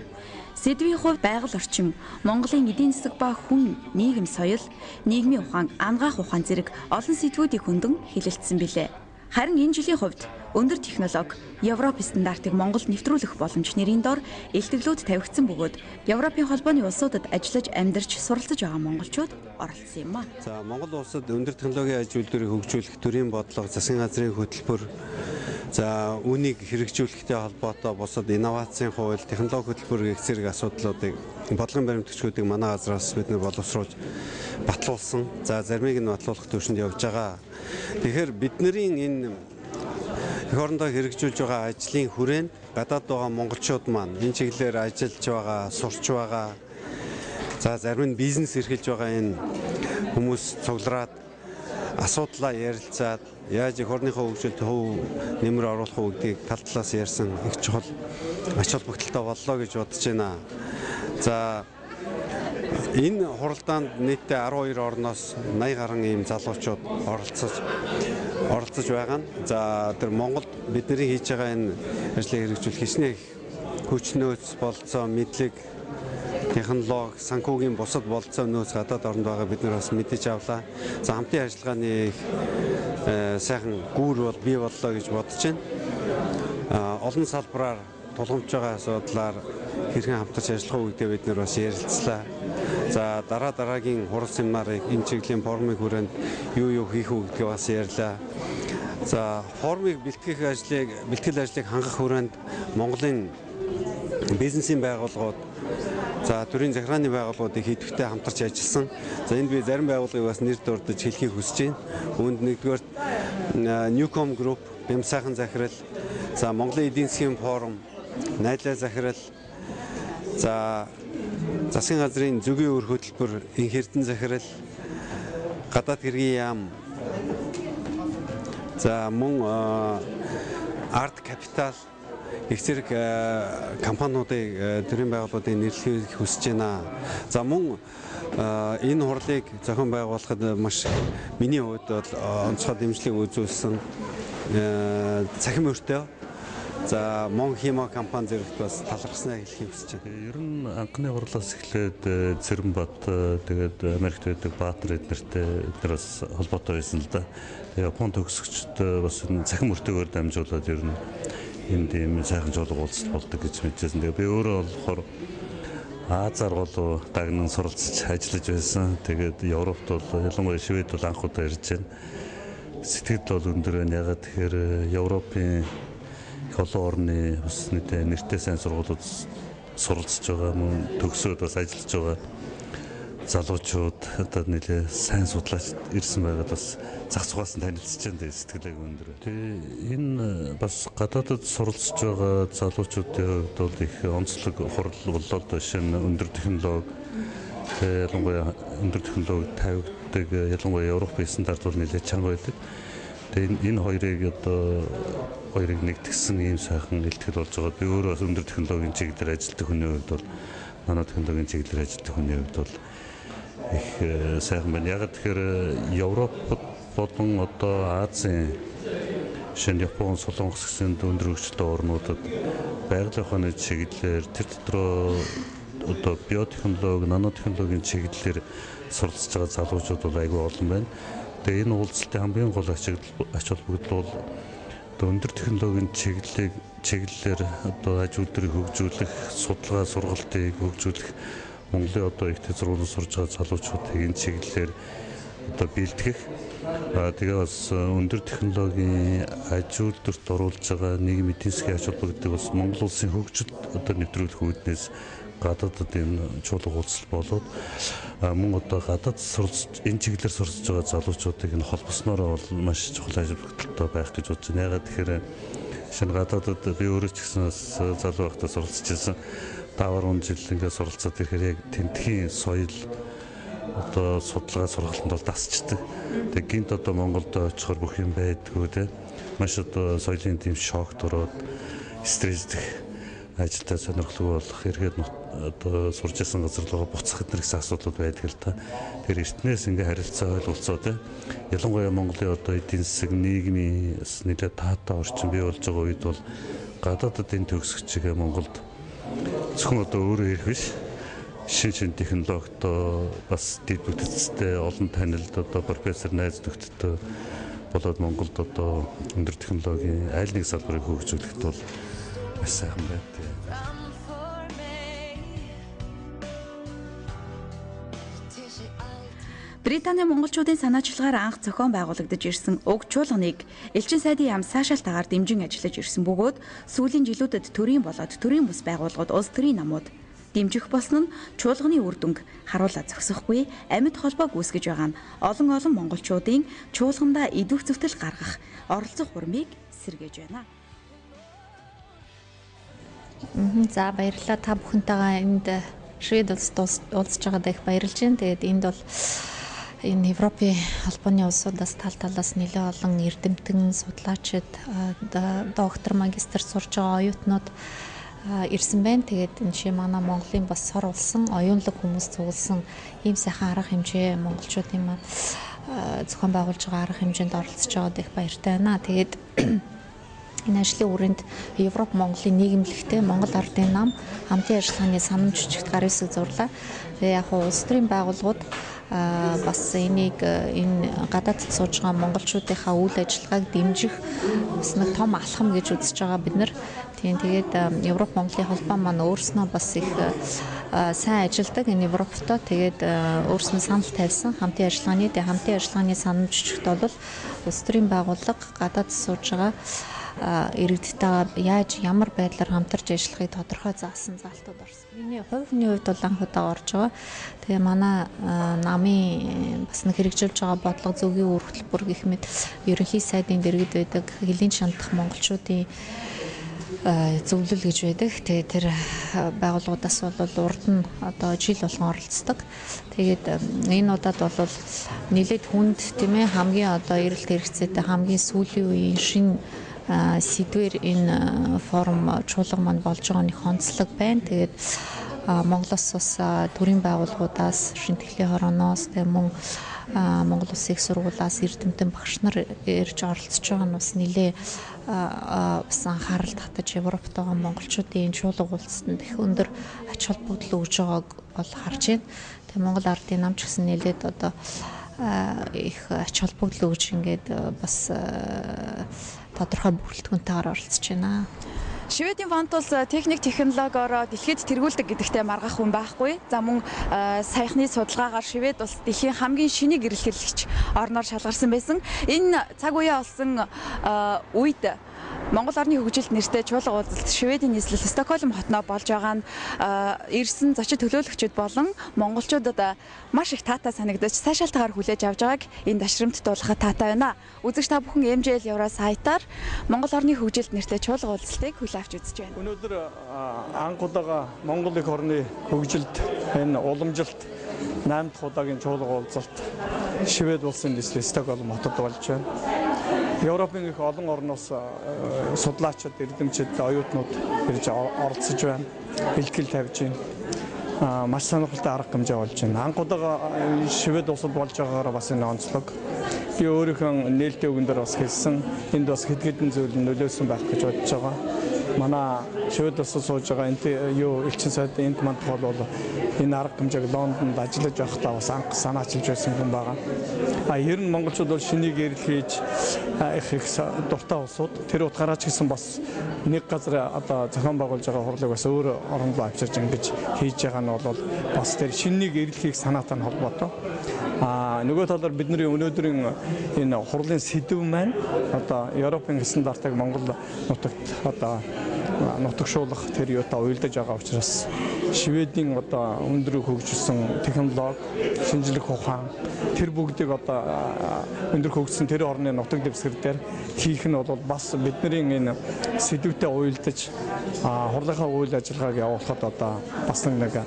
Сэдвийн хувьд байгаль орчин, Монголын эдийн засаг ба хүн, нийгэм соёл, нийгмийн ухаан, ангаах ухаан зэрэг олон сэдвүүдийг хөндлөн хэлэлцсэн билээ. Харин энэ жилийн хувьд өндөр технологи, Европ стандартыг Монголд нэвтрүүлэх боломж нэрийн дор илтгэлүүд тавигдсан бөгөөд Европын холбооны улсуудад ажиллаж амьдарч суралцж байгаа монголчууд оролцсон юм а. За Монгол улсад өндөр технологийн аж үйлдвэрийг хөгжүүлэх төрийн бодлого, засгийн газрын хөтөлбөр, за үүнийг хэрэгжүүлэхтэй холбоотой бусад инновацийн хууль, технологи хөтөлбөр гэх зэрэг асуудлуудыг бодлогын баримтгчдыг манай газраас бид нэр боловсруулж батлуулсан. За заримыг нь батлуулах төвшөнд явж байгаа. Тэгэхээр бидний энэ эх орондоо хэрэгжүүлж байгаа ажлын хүрээнд гадаад байгаа монголчууд маань энэ чиглэлээр ажиллаж байгаа, сурч байгаа. За зарим нь бизнес эрхэлж байгаа энэ хүмүүс цуглараад асуудлаа ярилцаад яаж эх орныхоо хөгжилд хөв нэмэр оруулах уу гэдгийг тал талаас ярьсан их чухал ач холбогдолтой боллоо гэж бодож байна. За энэ хуралдаанд нийтдээ 12 орноос 80 гаруй ийм залуучууд оролцож байгаа нь. За тэр Монголд бидний хийж байгаа энэ ажлыг хэрэгжүүлэх хичнээн хүч нөөц болцоо, мэдлэг, технологи, санхүүгийн бусад болцоо нөөц гадаад оронд байгаа бид нар бас мэдэж авлаа. За хамтын ажиллагааны сайхан гүүр бол бий боллоо гэж бодож байна. Олон салбараар тулгамж байгаа асуудлаар хэрхэн хамтарч ажиллах уу гэдгээ бид нар бас ярилцлаа. За дараагийн хурал семинарыг энэ чиглэлийн форумын хүрээнд юу хийх үү гэдгээ бас ярьлаа. За форумыг бэлтгэл ажлыг хангах хүрээнд Монголын бизнесийн байгууллагууд, за төрийн захиргааны байгууллагуудыг хийдвэртэй хамтарч ажилласан. За энд би зарим байгууллагыг бас нэр дурдж хэлхийг хүсэж байна. Үүнд нэгдүгээр Newcom Group, Бямсайхан захирал, За Монголын эдийн засгийн форум, найдлаа захирал, за засгийн газрын зөвгийн өр хөтөлбөр, энх эрдэнэ захирал, гадаад хэргийн яам, за мөн арт капитал их зэрэг компаниудыг төрийн байгууллагуудыг нэрлэхийг хүсэж байна. За мөн энэ хурлыг зохион байгуулахад маш миний хувьд бол онцгой дэмжлэг үзүүлсэн цахим өртөө за Мон Химо компани зэрэгт бас талархснаа хэлхийг хүсэж байна. Ер нь анхны хурлаас эхлээд Цэрэнбат тэгээд Америкт байдаг Баатар эднэртэй бас холбоотой байсан л да. Япон төгсөгчд бас энэ цахим өртөөгөөр дамжуулаад ер нь энд ийм сайхан жуулга уулзалт болдог гэж мэдчихсэн. Тэгээ би өөрөө болохоор Азаар болоо дагнан суралцж ажиллаж байсан. Тэгээд Европт бол ялангуяа Швед бол анх удаа ирж байна. Сэтгэл бол өндөр байна. Ягаад тэгэхээр Европын олон орны бас нэртэй сайн сургуулиуд суралцж байгаа мөн төгсөөд бас ажиллаж байгаа залуучууд одоо нэлээ сайн судлаач ирсэн байгаад бас зах зугаас нь танилцж байгаа сэтгэлээ өндөр. Тэгээ энэ бас гадаадд суралцж байгаа залуучуудын хувьд бол их онцлог хурал болоод шинэ өндөр технологи ялангуяа өндөр технологи тавигддаг ялангуяа Европын стандарт бол нэлээ чанга байдаг. Тэгээ энэ хоёрыг нэгтгсэн ийм сайхан илтгэл болж байгаа. Би өөрөө бас өндөр технологийн чиглэлээр ажилладаг хүний хувьд бол нано технологийн чиглэлээр ажилладаг хүний хувьд бол их сайхан байна. Яг тэгэхээр Европод болон одоо Азийн шинэ Япон, Солонгос гэсэн өндөр хөгжилтэй орнуудад байгалийн ухааны чиглэлээр тэр дотроо одоо биотехнологи, нанотехнологийн чиглэлээр суралцж байгаа залуучууд бол айгүй олон байна. Тэгээ энэ уулзалтын хамгийн гол ач холбогдол бол өндөр технологийн чиглэлээр одоо аж үйлдвэрийг хөгжүүлэх, судалгаа сургалтыг хөгжүүлэх Монголын одоо их сургуулиуд сурж байгаа залуучуудыг энэ чиглэлээр одоо бэлтгэх тэгээ бас өндөр технологийн аж үйлдвэрт оруулж байгаа нийгмийн эдийн засгийн ач холбогдолыг бас Монгол улсын хөгжил одоо нэвтрүүлэх үүднээс гадаадд энэ чуулга уулзалт болоод мөн одоо гадаад энэ чиглэлээр сурч байгаа залуучуудыг энэ холбосноор бол маш чухал ач холбогдолтой байх гэж бодож байна. Ягаад тэгэхээр шинэ гадаадд би өөрөө ч гэсэн залуу байхдаа суралцж байсан. 5-10 жил ингээд суралцаад ирэхээр яг тентхийн соёл одоо судалгаа сургалтанд бол дасчдаг. Тэгээ гинт одоо Монголд очихоор бүх юм байдгүй те. Маш одоо соёлын тийм шокт ороод стрессдэх ажилтаа сонирхолгүй болох эргээд одоо сурж байсан газар руу буцах гэсэн асуудлууд байдаг л та. Тэгэхээр эртнээс ингээ харилцаа ойлголцоо те. Ялангуяа Монголын одоо эдийн засаг нийгмийн нэлээд таатай орчин бий болж байгаа үед бол гадаадд энэ төгсөгчгээ Монголд зөвхөн одоо өөрөө ирэх биш шин технологитой бас дэд бүтцтэй олон танилд одоо профессор найз нөхдөдтэй болоод Монголд одоо өндөр технологийн аль нэг салбарыг хөгжүүлэхэд бол маш сайхан байна. Британий монголчуудын санаачлагаар анх зохион байгуулагдаж ирсэн уг чуулганыг элчин сайдын яам сайшаалтаагаар дэмжин ажиллаж ирсэн бөгөөд сүүлийн жилүүдэд төрийн болоод төрийн бус байгууллагууд улс төрийн намууд дэмжих болсон нь чуулганы үр дүнг харуула зогсохгүй амьд холбоо гүйцэтгэж байгаа нь олон монголчуудын чуулгандаа идэвх зөвтөл гаргах оролцох хуримыг сэргээж байна. За баярлалаа та бүхэнтэйгээ энд Швед улсад уулзж байгаад их баярлж байна. Тэгээд энд бол энэ Европын албаны улсуудаас талаас нэлээд олон эрдэмтэн, судлаачид, доктор, магистр сурж байгаа оюутнууд ирсэн байна. Тэгээд энэ шиг манай Монголын бас сор улсан, оюунлаг хүмүүс цугласан ийм сайхан арга хэмжээ монголчуудын маань зохион байгуулж байгаа арга хэмжээнд оролцож байгаад их баяртай байна. Тэгээд энэ ажлын үрээнд Европ Монголын нийгэмлэгтэй Монгол Ардын нам хамтын ажиллагааны санамж жижигт гар хэсэг зурлаа. Тэгээд яг улс төрийн байгууллагууд бас энийг энэ гадаадд сууж байгаа монголчуудынхаа үйл ажиллагааг дэмжих бас нэг том алхам гэж үзэж байгаа бид нар. Тэгээд Европ Монголын холбоо маань өөрснөө бас их сайн ажилдаг энэ Европтой. Тэгээд өөрснөө санал тавьсан хамтын ажиллагааны санамж жижигт бол улс төрийн байгууллага гадаадд сууж байгаа иргэдтэйгээ яаж ямар байдлаар хамтарч ажиллахыг тодорхой заасан залтууд орсон. Миний хувийн хувьд бол анх удаа орж байгаа. Тэгээ манай намын бас нэг хэрэгжүүлж байгаа бодлого зөвгийн үр хөтөлбөр гэх мэт ерөнхий сайдын дэргэд байдаг хэлийн шандах монголчуудын зөвлөл гэж байдаг. Тэгээд тэр байгууллагуудаас бол урд нь одоо жил болгон оролцдог. Тэгээд энэ удаад бол нэлээд хүнд тийм ээ хамгийн одоо эрэлт хэрэгцээтэй хамгийн сүүлийн үеийн шинэ сэдвэр энэ форум чуулга маань болж байгаа нэг онцлог байна. Тэгээд Монголоос бас төрийн байгууллагуудаас шинтгэлийн хорооноос тэгээд мөн Монгол Улсын их сургуулиас эрдэмтэн багш нар ирж оролцож байгаа нь бас нэлээ бас анхаарал татаж Европт байгаа монголчуудын чуулга уулзалтанд их өндөр ач холбогдол өгж байгааг бол харж байна. Тэгээд Монгол ардын нам ч гэсэн нэлээд одоо их ач холбогдол өгж ингээд бас тодорхой бүрэлдэхүүнтэйгээр оролцож байна. Шведийн фонд бол техник технологиороо дэлхийд тэргүүлдэг гэдэгтээ маргах хүн байхгүй. За мөн саяхны судалгаагаар Швед улс дэлхийн хамгийн шинийг эрэлхийлэгч орноор шалгарсан байсан. Энэ цаг үеэ олсон үед Монгол орны хөгжилд нэртэй чуулга уулзалт Шведийн нийслэл Стокгольм хотноо болж байгаа нь ирсэн зочид төлөөлөгчид болон монголчуудад маш их таатай санагдаж сайшаалтайгаар хүлээж авч байгааг энэ дашрамт дуулгахад таатай байна. Үзэгч та бүхэн MJL Евро сайтаар Монгол орны хөгжилд нэртэй чуулга уулзалтыг хүлээн авч үзэж байна. Өнөөдөр анх удаага Монгол их орны хөгжилд энэ уламжилт 8 дахь удаагийн чуулга уулзалт Швед улсын нийслэл Стокгольм хотод болж байна. Европын их олон орноос судлаачид, эрдэмчид, оюутнууд ирж оролцож байна. Бэлтгэл тавьж байна. Маш сонирхолтой арга хэмжээ болж байна. Анх удаага Швед улсад болж байгаагаар бас энэ онцлог. Би өөрийнхөө нээлттэй үгэн дээр бас хэлсэн. Энд бас хэд хэдэн зүйл нөлөөсөн байх гэж бодож байгаа. Манай Швед улсад сууж байгаа энэ элчин сайд энд манд бол энэ арга хэмжээг Лондонд ажиллаж байхдаа бас анх санаачилж байсан хүн байгаа. Ер нь монголчууд бол шинийг эрэлхийж их дуртай улсууд. Тэр утгаараа ч гэсэн бас нэг газар одоо зохион байгуулж байгаа хурлыг бас өөр оронд руу авчирч ингэж хийж байгаа нь бол бас тэр шинийг эрэлхийг санаатай нь холбоотой. Нөгөө талаар бидний өнөөдрийн энэ хурлын сэдв маань одоо Европын стандартыг Монгол нутагт одоо нутагшуулах тэр юутай уялдаж байгаа учраас Шведийн одоо өндөр хөгжүүлсэн технологи, шинжлэх ухаан тэр бүгдийг одоо өндөр хөгжсөн тэр орны нутаг дэвсгэр дээр хийх нь бол бас бидний энэ сэдвүүтэй уялдаж хурлынхаа үйл ажиллагааг явуулахад одоо бас нэг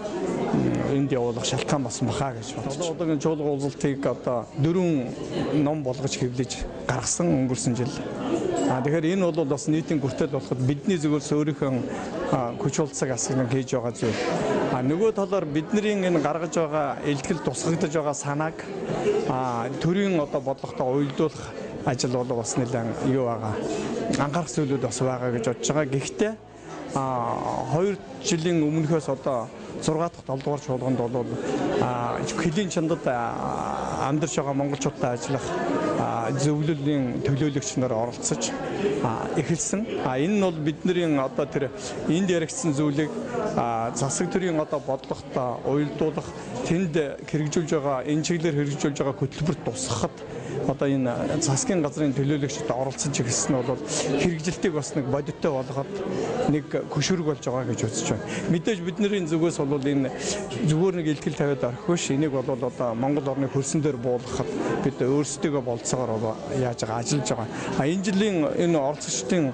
энд явуулах шалтгаан болсон баха гэж бодож. Одоогийн чуулга уулзалтыг одоо 4 ном болгож хэвлэж гаргасан өнгөрсөн жил. Тэгэхээр энэ бол бас нийтийн хүртэл болоход бидний зөвөөс өөрийнхөө хүч уулцаг асгалан хийж байгаа зүйл. Нөгөө талаар бидний энэ гаргаж байгаа илтгэл тусгагдж байгаа санааг төрийн одоо бодлоготой уялдуулах ажил бол бас нэлээд юу байгаа. Анхаарах зүйлүүд бас байгаа гэж бодож байгаа. Гэхдээ 2 жилийн өмнөхөөс одоо 6 дахь 7 дугаар чуулганд бол хөлийн чандад амьдарч байгаа монголчуудтай ажиллах зөвлөлийн төлөөлөгч нар оролцож эхэлсэн. Энэ нь бол бидний одоо тэр энд яригдсан зүйлийг засаг төрийн одоо бодлоготой уялдуулах, тэнд хэрэгжүүлж байгаа, энэ чиглэлээр хэрэгжүүлж байгаа хөтөлбөрт тусгахад одоо энэ засгийн газрын төлөөлөгчд оролцож эхэлсэн нь бол хэрэгжилтийг бас нэг бодиттой болгоход нэг хөшүүрэг болж байгаа гэж үзэж байна. Мэдээж бидний зүгээс бол энэ зүгээр нэг илтгэл тавиад орох биш. Энийг бол одоо Монгол орны хөрсөн дээр буулгахад бид өөрсдөө болцоогоор яаж байгаа ажиллаж байгаа. Энэ жилийн энэ оролцогчдын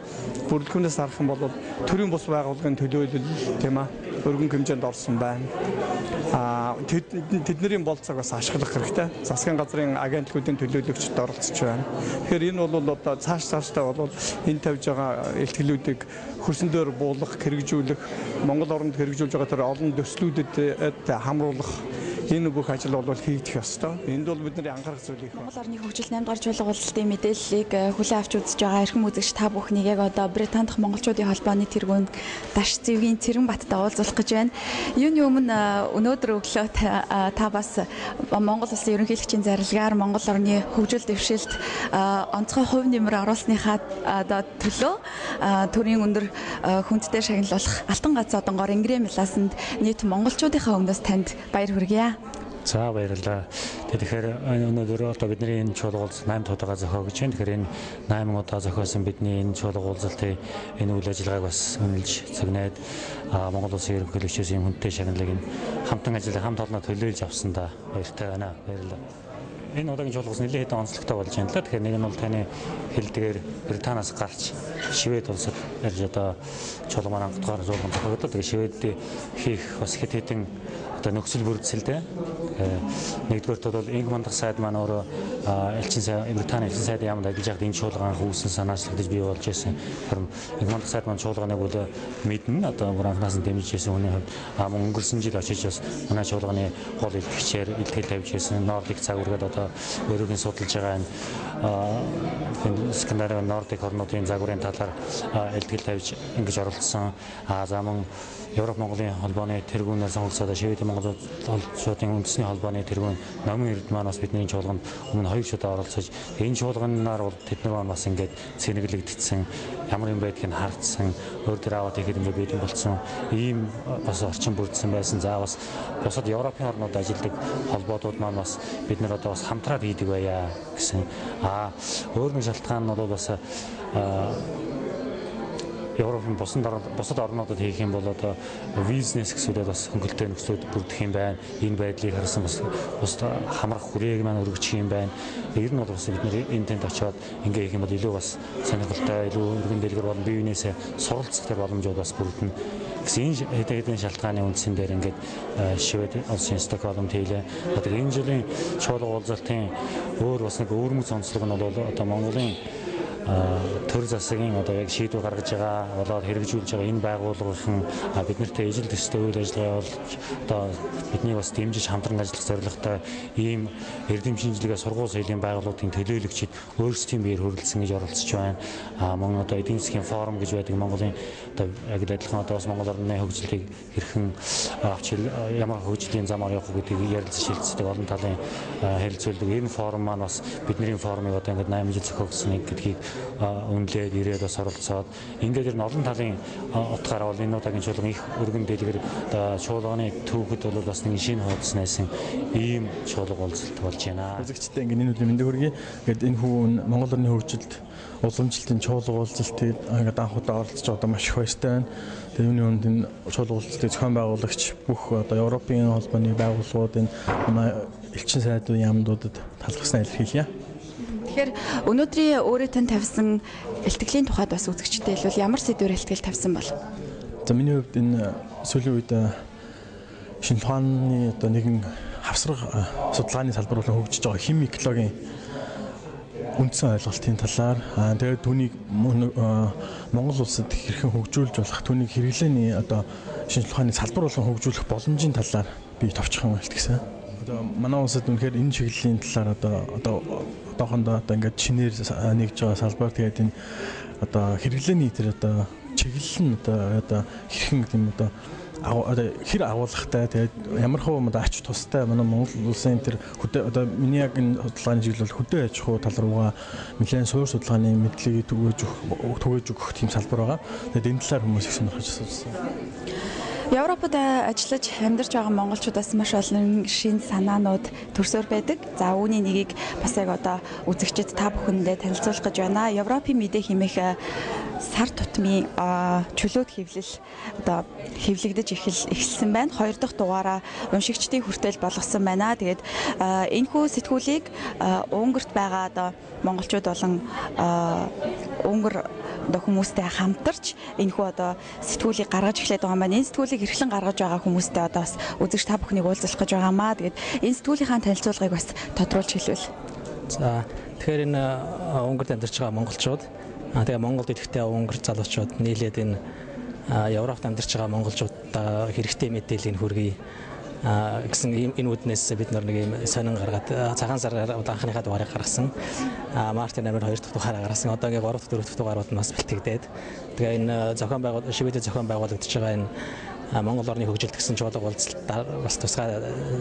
бүрэлдэхүүнээс харах юм бол төрийн бус байгууллагын төлөөлөл тийм аа өргөн хэмжээнд орсон байна. Тэдний болцоог бас ашиглах хэрэгтэй. Засгийн газрын агентлагуудын төлөөлөгчд оролцож байна. Тэгэхээр энэ бол одоо цаашдаа бол энэ тавьж байгаа илтгэлүүдийг хөрсөн дээр буулгах, хэрэгжүүлэх, Монгол оронд хэрэгжүүлж байгаа тэр олон төслүүдэд хамруулах энэ бүх ажил бол хийгдэх ёстой. Энд бол бидний анхаарах зүйл их. Монгол орны хөгжил 8 дугаар чуулга уулзалтын мэдээллийг хүлээн авч үзэж байгаа эрхэм үзэгч та бүхнийг яг одоо Британд дахь монголчуудын холбооны тэргүүнд Даш Зэвгийн Цэрэнбаттай уулзах гэж байна. Юуны өмнө өнөөдөр өглөө та бас Монгол улсын ерөнхийлөгчийн зарилгаар Монгол орны хөгжил дэвшилт онцгой хувь нэмэр оруулсныхаа төлөө төрийн өндөр хүндтэй шагналуулах Алтан гац одонгоор Ингрэмласанд нийт монголчуудынхаа өмнөөс танд баяр хүргье. За баярлалаа. Тэгэхээр өнөөдөр одоо бидний энэ чуулга уулзалт 8 удаа зохиогдож байна. Тэгэхээр энэ 8 удаа зохиосон бидний энэ чуулга уулзалтын энэ үйл ажиллагааг бас үнэлж цэгнээд Монгол Улсын ерөнхийлөгчөөс юм хүнтэй шагналыг хамтан ажиллах хамт олоноо төлөөлж авсандаа баяртай байна. Баярлалаа. энэ удаагийн чуулгаас нэлээд хэдэн онцлогтой болж байна л да. Тэгэхээр нэг нь бол таны хэлдгээр Британаас гарч Швед улсад ярьж одоо чуулга маань 10 дугаар чуулганд зохиогдоод тэгээ Шведд хийх бас хэд хэдэн одоо нөхцөл бүрдсэлтэй. Нэгдүгээрт бол Инг мандах сайд маань өөрөө Британий элчин сайдын яамд ажиллаж байгаад энэ чуулга анх үүсэн санаачлагдаж бий болж байсан. Харин Инг мандах сайд маань чуулганыг бол мэднэ. Одоо бүр анхнаас нь дэмжиж байсан хүний хувьд өнгөрсөн жил очиж бас манай чуулганы гол илтгэгчээр илтгэл тавьж байсан. Нордик загваргаад одоо өөрөгийн судалж байгаа энэ Скандинавын Нордик орнуудын загварын талаар илтгэл тавьж ингэж оролцсон. За мөн Европ Монголын холбооны тэргүүнээр сонгогдсоод Шведийн Монголчуудын үндэсний холбооны тэргүүн номын эрд маань бас бидний чуулганд өмнө 2 удаа оролцож энэ чуулганаар бол тэд нар бас ингээд цэнэглэгдсэн ямар юм байдгийг хардсан өөр төр аваад ихэд ингээд бэлэн болсон ийм бас орчин бүрдсэн байсан. За бас бусад Европын орнууд ажилладаг холбоодууд маань бас бид нар одоо бас хамтраад хийдэг байя гэсэн. Өөр нэг шалтгаан нь бол бас Европын бусад орнуудад хийх юм бол одоо бизнес гэсүүдэд бас хөнгөлтэй нөхцөлд бүрдэх юм байна. Энэ байдлыг харсан бас хамрах хүрээг маань өргөчих юм байна. Ер нь бол бас бид нэр энэ тэнд очиод ингээ хийх юм бол илүү бас сонирхолтой, илүү өргөн дэлгэр болон бие биенээсээ суралцах тэр боломжууд бас бүрдэнэ. Гэсэн хэдэн шалтгааны үндсэн дээр ингээд Швед улсын Стокгольмд хийлээ. Одоо энэ жилийн чуулга уулзалтын өөр бас нэг өөрмөц онцлог нь бол одоо Монголын төр засгийн одоо яг шийдвэр гаргаж байгаа болоод хэрэгжүүлж байгаа энэ байгууллагын бид нартэй ижил төстэй үйл ажиллагаа болж одоо бидний бас дэмжиж хамтран ажиллах зорилготой ийм эрдэм шинжилгээ сургууль соёлын байгууллагын төлөөлөгчид өөрсдийн биеэр хөрөлдсөн гэж оролцож байна. Мөн одоо эдийн засгийн форум гэж байдаг Монголын одоо яг адилхан одоо бас Монгол орны хөгжлийг хэрхэн авч ямар хөгжлийн замаар явах гэдгийг ярилцаж шилцдэг олон талын харилцуулдаг энэ форум маань бас бидний форумыг одоо ингээд 8 жил зохиогдсон гэдгийг үнэлээд ирээд бас оролцоод ингээд ер нь олон талын утгаараа бол энэ удаагийн чуулган их өргөн дэлгэр чуулганы түүхэд бол бас нэг шинэ хуудас найсан ийм чуулга уулзалт болж байна. Үзэгчтэй ингээд энэ өдрийн мэндийг хүргэе. Ингээд энэ хүн Монгол орны хөгжилд уламжлалтын чуулга уулзалтыг ингээд анх удаа оролцож одоо маш их баяртай байна. Тэгээ үүний үнд энэ чуулга уулзалтыг зохион байгуулагч бүх одоо Европын холбооны байгууллагууд энэ манай элчин сайдын яамдуудад талхаснаа илэрхийлье. Тэгэхээр өнөөдрийн өөрөө тань тавьсан илтгэлийн тухайд бас үзэгчтэй хэлвэл ямар сэдвээр илтгэл тавьсан бол? За миний хувьд энэ сүүлийн үед шинэ ухааны одоо нэгэн хавсраг судалгааны салбар болон хөгжиж байгаа химикологийн үндсэн ойлголтын талаар тэгээд түүнийг Монгол улсад хэрхэн хөгжүүлж болох түүнийг хэрэглээний одоо шинэ ухааны салбар болон хөгжүүлэх боломжийн талаар би товчхон илтгэсэн. Одоо манай улсад үнэхээр энэ чиглэлийн талаар одоохондоо одоо ингээд шинээр нэгж байгаа салбар тэгээд энэ одоо хэрэглээний тэр одоо чиглэл нь одоо хэрхэн тийм одоо хэр агуулгатай тэгээд ямар хөө ач тустай манай Монгол улсын тэр одоо миний яг энэ судалгааны чиглэл бол хөдөө аж ахуй тал руугаа нэлээд суур судалгааны мэдлэгийг түгээж өгөх тийм салбар байгаа. Тэгээд энэ талаар хүмүүс их сонирхож асуусан. Европод ажиллаж амьдарч байгаа монголчуудаас маш олон шинэ санаанууд төрсөөр байдаг. За үүний нэгийг бас яг одоо үзэгчид та бүхэндээ танилцуулах гэж байна. Европын мэдээ хэмээх сар тутмын чөлөөт хэвлэл одоо хэвлэгдэж эхэлсэн байна. 2 дахь дугаараа уншигчдын хүртэл болгосон байна. Тэгээд энэхүү сэтгүүлийг Унгарт байгаа одоо монголчууд болон Унгар одоо хүмүүстэй хамтарч энэхүү одоо сэтгүүлийг гаргаж эхлээд байгаа маань. Энэ сэтгүүлийг эрхлэн гаргаж байгаа хүмүүстэй одоо бас үзэгч та бүхнийг уулзах гэж байгаамаа. Тэгээд энэ сэтгүүлийнхаа танилцуулгыг бас тодруулж хэлвэл. За тэгэхээр энэ Унгарт амьдарч байгаа монголчууд тэгээ Монголд идэвхтэй Унгар залуучууд нийлээд энэ Европт амьдарч байгаа монголчуудаа хэрэгтэй мэдээллийг хүргэе гэсэн энэ үднээс бид нэг юм сонин гаргаад цагаан сараар анхныхаа дугаарыг гаргасан. Мартин амир 2 дахь дугаараа гаргасан. Одоо ингээ 3 дахь 4 дахь дугаарууд нь бас бэлтгэгдээд. Тэгээ энэ зохион байгуулалт Шведийн зохион байгуулагдаж байгаа энэ Монгол орны хөгжилт гэсэн чуулга уулзалтаар бас тусгай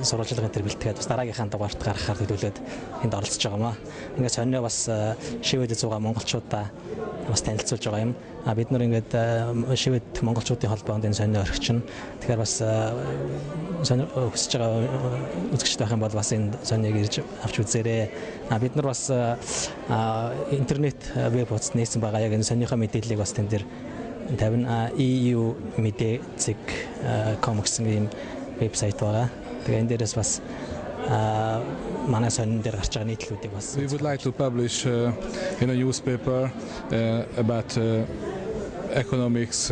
сурвалжлагын төр бэлтгээд бас дараагийнхаа дугаарт гаргахаар төлөвлөд энд оролцож байгаамаа. Ингээ сонио бас Шведид байгаа монголчуудаа бас танилцуулж байгаа юм. Бид нар ингээд Швед монголчуудын холбоонд энэ сонио орхичин. Тэгэхээр бас хүсэж байгаа үзэгчд байх юм бол бас энэ сониог ирж авч үзээрэй. Бид нар бас интернет веб хуудас нээсэн байгаа. Яг энэ сонийнхоо мэдээллийг бас тэн дээр тавин EU media.com гэсэн ийм вебсайт байгаа. Тэгээ энэ дээрээс бас манай сонин дээр гарч байгаа нийтлүүдийг бас We would like to publish in a newspaper about economics,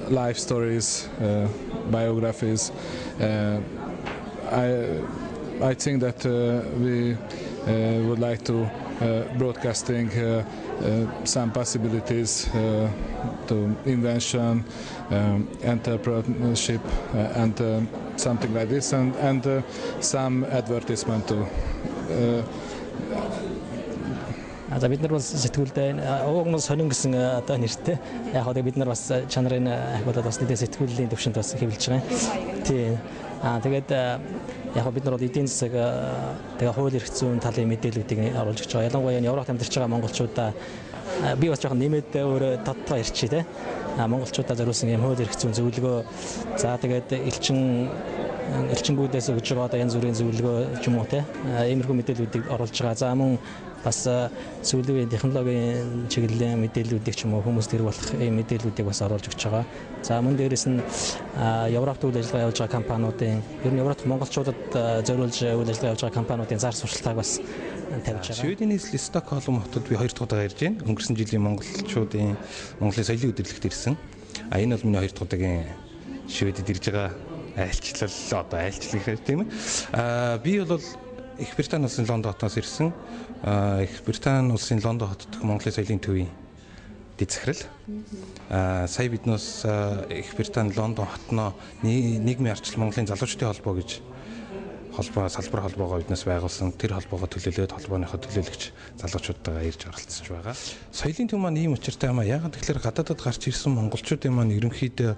life stories, biographies. I think that we would like to broadcasting some possibilities to invention, entrepreneurship, and something like this, and some advertisement too. За бид нар бас сэтгүүлдээ уугнаас сонин гэсэн одоо нэртэй яг хоо бид нар бас чанарын ахиулаад бас нэгэн сэтгүүлийн төвшөнд бас хэвлэж байгаа. Тийм. Тэгээд яг хоо бид нар бол эдийн засаг тэгээ хууль эрх зүйн талын мэдээллүүдийг оруулж өгч байгаа. Ялангуяа Европт амьдарч байгаа монголчуудаа би бас жоохон нэмээд өөр тодтоо ирчээ те. Монголчуудаа зориулсан юм хууль эрх зүйн зөвлөгөө. За тэгээд элчингүүдээс өгж байгаа одоо янз бүрийн зөвлөгөө ч юм уу те. Иймэрхүү мэдээллүүдийг оруулж байгаа. За мөн бас сүүлийн технологийн чиглэлийн мэдээллүүдийг ч юм уу хүмүүст хэрэг болох мэдээллүүдийг бас оруулж өгч байгаа. За мөн дээрэс нь Европт үйл ажиллагаа явуулж байгаа компаниудын ер нь Европт монголчуудад зориулж үйл ажиллагаа явуулж байгаа компаниудын зар сурталтайг бас тавьж байгаа. Шведийн нийслэл Стокгольм хотод би 2 дахь удаа ирж байна. Өнгөрсөн жилийн монголчуудын Монголын соёлын өдөрлөгт ирсэн. Энэ бол миний 2 дахь удаагийн Шведэд ирж байгаа айлчлал одоо айлчлал гэх тийм ээ. Би бол Их Британи улсын Лондон хотоос ирсэн. Их Британи улсын Лондон хот дэх Монголын соёлын төвийн дэд захирал. Сая биднээс Их Британи Лондон хотноо нийгмийн арчлал Монголын залуучдын холбоо гэж салбар холбоогоо биднээс байгуулсан. Тэр холбоогоо төлөөлөөд холбооныхоо төлөөлөгч залуучуудтайгаа ирж оролцож байгаа. Соёлын төв маань ийм учиртай юм а. Яг тэгэхээр гадаадад гарч ирсэн монголчуудын маань ерөнхийдөө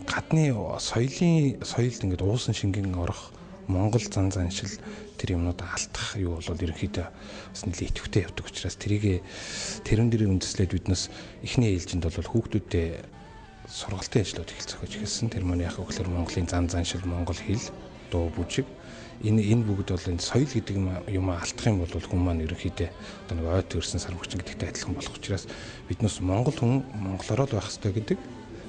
гадны соёлд ингээд уусан шингэн орох Монгол зан заншил тэр юмнуудаа алдах юу бол ерөнхийдөө бас нэлээд идэвхтэй явдаг учраас тэрэн дээрээ үндэслээд биднээс эхний ээлжинд бол хүүхдүүдэд сургалтын ажлууд эхэлцэх гэж хэлсэн. Тэр маань яг хөглөр Монголын зан заншил, Монгол хэл, дуу бүжиг энэ бүгд бол энэ соёл гэдэг юм алдах юм бол хүн маань ерөнхийдөө одоо нэг ой төрсэн сармагчин гэдэгтэй адилхан болох учраас биднээс Монгол хүн монголоор л байх хэрэгтэй гэдэг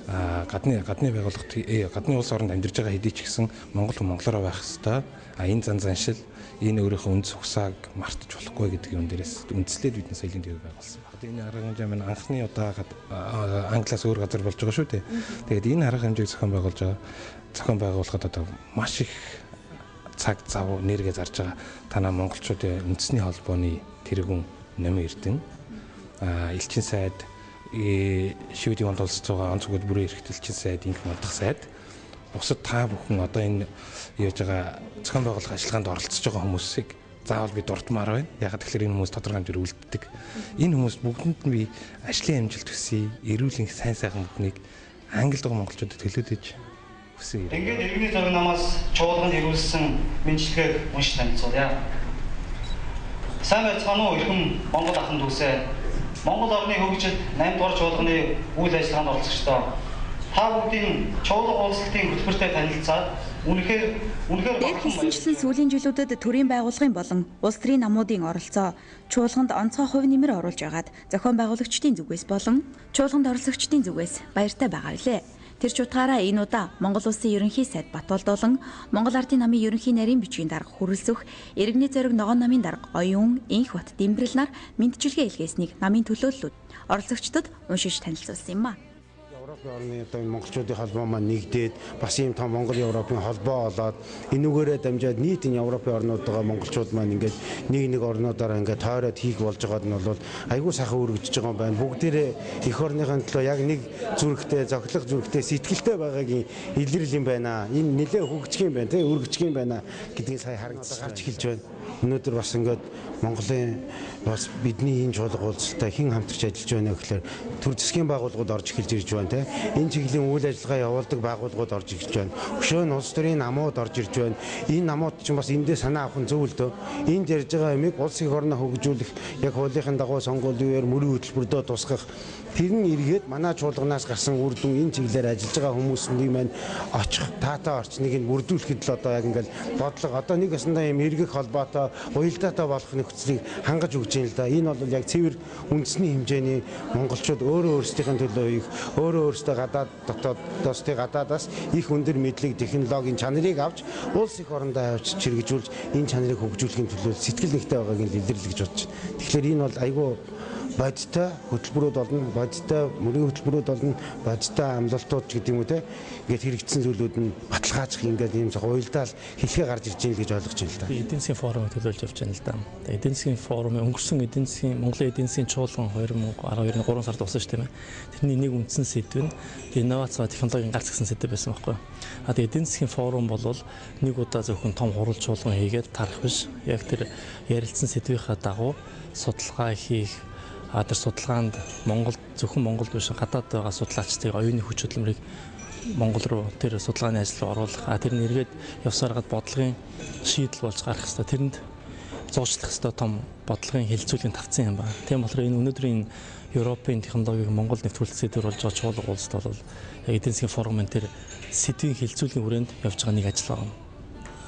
гадны байгууллагт гадны улс оронд амьдарч байгаа хэдий ч гэсэн монгол хүн монголоор байх хэвээр энэ зан заншил энэ өөрийнхөө үндэс ухсааг мартаж болохгүй гэдэг юм дээрээс үндэслээд бидний соёлын төв байгуулсан. Энэ арга хэмжээ маань анхны удаа англиас өөр газар болж байгаа шүү дээ. Тэгээд энэ арга хэмжээг зохион байгуулахад одоо маш их цаг зав нэргээ зарж байгаа танаа монголчуудын үндэсний холбооны тэргүүн Номын Эрдэнэ элчин сайд Шведийн онд улсад байгаа онцгой бүрийн эрхтэлчин сайд, инх модох сайд. Бусад та бүхэн одоо энэ яаж байгаа зохион байгуулах ажиллагаанд оролцож байгаа хүмүүсийг заавал би дурдмаар байна. Ягаад гэвэл энэ хүмүүс тодорхой хэмжээр үлддэг. Энэ хүмүүс бүгдэнд нь би ажлын амжилт хүсье, эрүүл энх сайн сайхан бүхнийг Англид байгаа монголчуудад төлөөдөж хүсье. Ингээд иргэний зориг намаас чуулганд ирүүлсэн мэдлэгийг уншиж танилцуулъя. Сайн байцгаана уу эрхэм Монгол ахын дүүсээ. Монгол орны хөгжилд 8 дугаар чуулганы үйл ажиллагаанд оролцогчдоо та бүгдийн чуулга уулзалтын хөтөлбөртэй танилцаад үнэхээр дээр хэлсэнчлэн сүүлийн жилүүдэд төрийн байгууллагын болон улс төрийн намуудын оролцоо чуулганд онцгой хувь нэмэр оруулж байгаад зохион байгуулагчдын зүгээс болон чуулганд оролцогчдын зүгээс баяртай байгаа билээ. Тэр ч утгаараа энэ удаа Монгол улсын ерөнхий сайд Батболд болон Монгол Ардын намын ерөнхий нарийн бичгийн дарга Хүрэлцөх, Иргэний зориг ногоон намын дарга Оюун, Инх бат Дэмбэрэл нар мэдчилгээ илгээснийг намын төлөөллүүд оролцогчдод уншиж танилцуулсан юм а. Европын орны одоо монголчуудын холбоо маань нэгдээд бас ийм том Монгол Европын холбоо болоод энүүгээрээ дамжаад нийт энэ Европын орнуудаа монголчууд маань ингээд нэг орнуудаараа ингээд тойроод хийх болж байгаад нь бол айгүй сайхан өргөжж байгаа юм байна. Бүгдээрээ эх орныхын төлөө яг нэг зүрхтэй, зохилох зүрхтэй, сэтгэлтэй байгаагийн илэрэл юм байна. Энэ нэлээ хөгжих юм байна, тий өргөжих юм байна гэдгийг сая харагдаж гарч эхэлж байна. Өнөөдөр бас ингээд Монголын бас бидний энэ чуулга уулзалтаа хэн хамтарч ажиллаж байна гэхээр төр засгийн байгууллагууд орж эхэлж ирж байна те. Энэ чиглэлийн үйл ажиллагаа явуулдаг байгууллагууд орж ирж байна. Өшөө нь улс төрийн намууд орж ирж байна. Энэ намууд ч бас эндээ санаа авах нь зөв л дөө. Энд ярьж байгаа юмыг улс их орноо хөгжүүлэх яг хуулийнхын дагуу сонгуулийн үеэр мөрийн хөтөлбөрөдөө тусгах тэр нь эргээд манай чуулганаас гарсан үр дүн энэ чиглэлээр ажиллаж байгаа хүмүүсийн маань очих таатай орчныг нь бүрдүүлэхэд л одоо яг ингээд бодлого одоо нэг ясандаа юм эргэх холбоотой холбоотой уялдаатай болох нөхцөлийг хангаж өгч байна л да. Энэ бол яг цэвэр үндэсний хэмжээний монголчууд өөрөө өөрсдийн төлөө их өөрөө өөрсдөө гадаад дотоодоос гадаадаас их өндөр мэдлэг технологийн чанарыг авч улс их орондоо авч чирэгжүүлж энэ чанарыг хөгжүүлэхийн төлөө сэтгэл нэгтэй байгааг нь илэрлэж бодож байна. Тэгэхээр энэ бол айгүй бодиттой хөтөлбөрүүд болно, бодиттой мөрийн хөтөлбөрүүд болно, бодиттой амлалтууд гэдэг юм уу те. Ингээд хэрэгжсэн зүйлүүд нь баталгаажих ингээд ийм уялдаал хэлхээ гарч ирж байгаа гэж ойлгож байна л да. Эдийн засгийн форумыг төлөөлж явж байна л да. Эдийн засгийн форумын өнгөрсөн Монголын эдийн засгийн чуулган 2012-ны 3 сард дууссан шүү дээ. Тэрний нэг үндсэн сэдв нь инновац ба технологийн галц гэсэн сэдв байсан байхгүй. Эдийн засгийн форум бол нэг удаа зөвхөн том хурал чуулган хийгээд тарах биш. Яг тэр ярилцсан сэдвийнхаа дагуу судалгаа хийх тэр судалгаанд зөвхөн Монголд биш гадаад байгаа судлаачдын оюуны хүч хөдөлмөрийг Монгол руу тэр судалгааны ажил руу оруулах. Тэр нь эргээд явсараад бодлогын шийдэл болж гарах хэрэгтэй. Тэрэнд зуучлах хэрэгтэй том бодлогын хилцүүлгийн тавцсан юм байна. Тийм болохоор энэ өнөөдрийн Европын технологиг Монгол нэвтрүүлэх сэдвэр болж байгаа чуулга уулзалт бол яг эдийн засгийн форумын тэр сэдвийн хилцүүлгийн хүрээнд явж байгаа нэг ажил байна.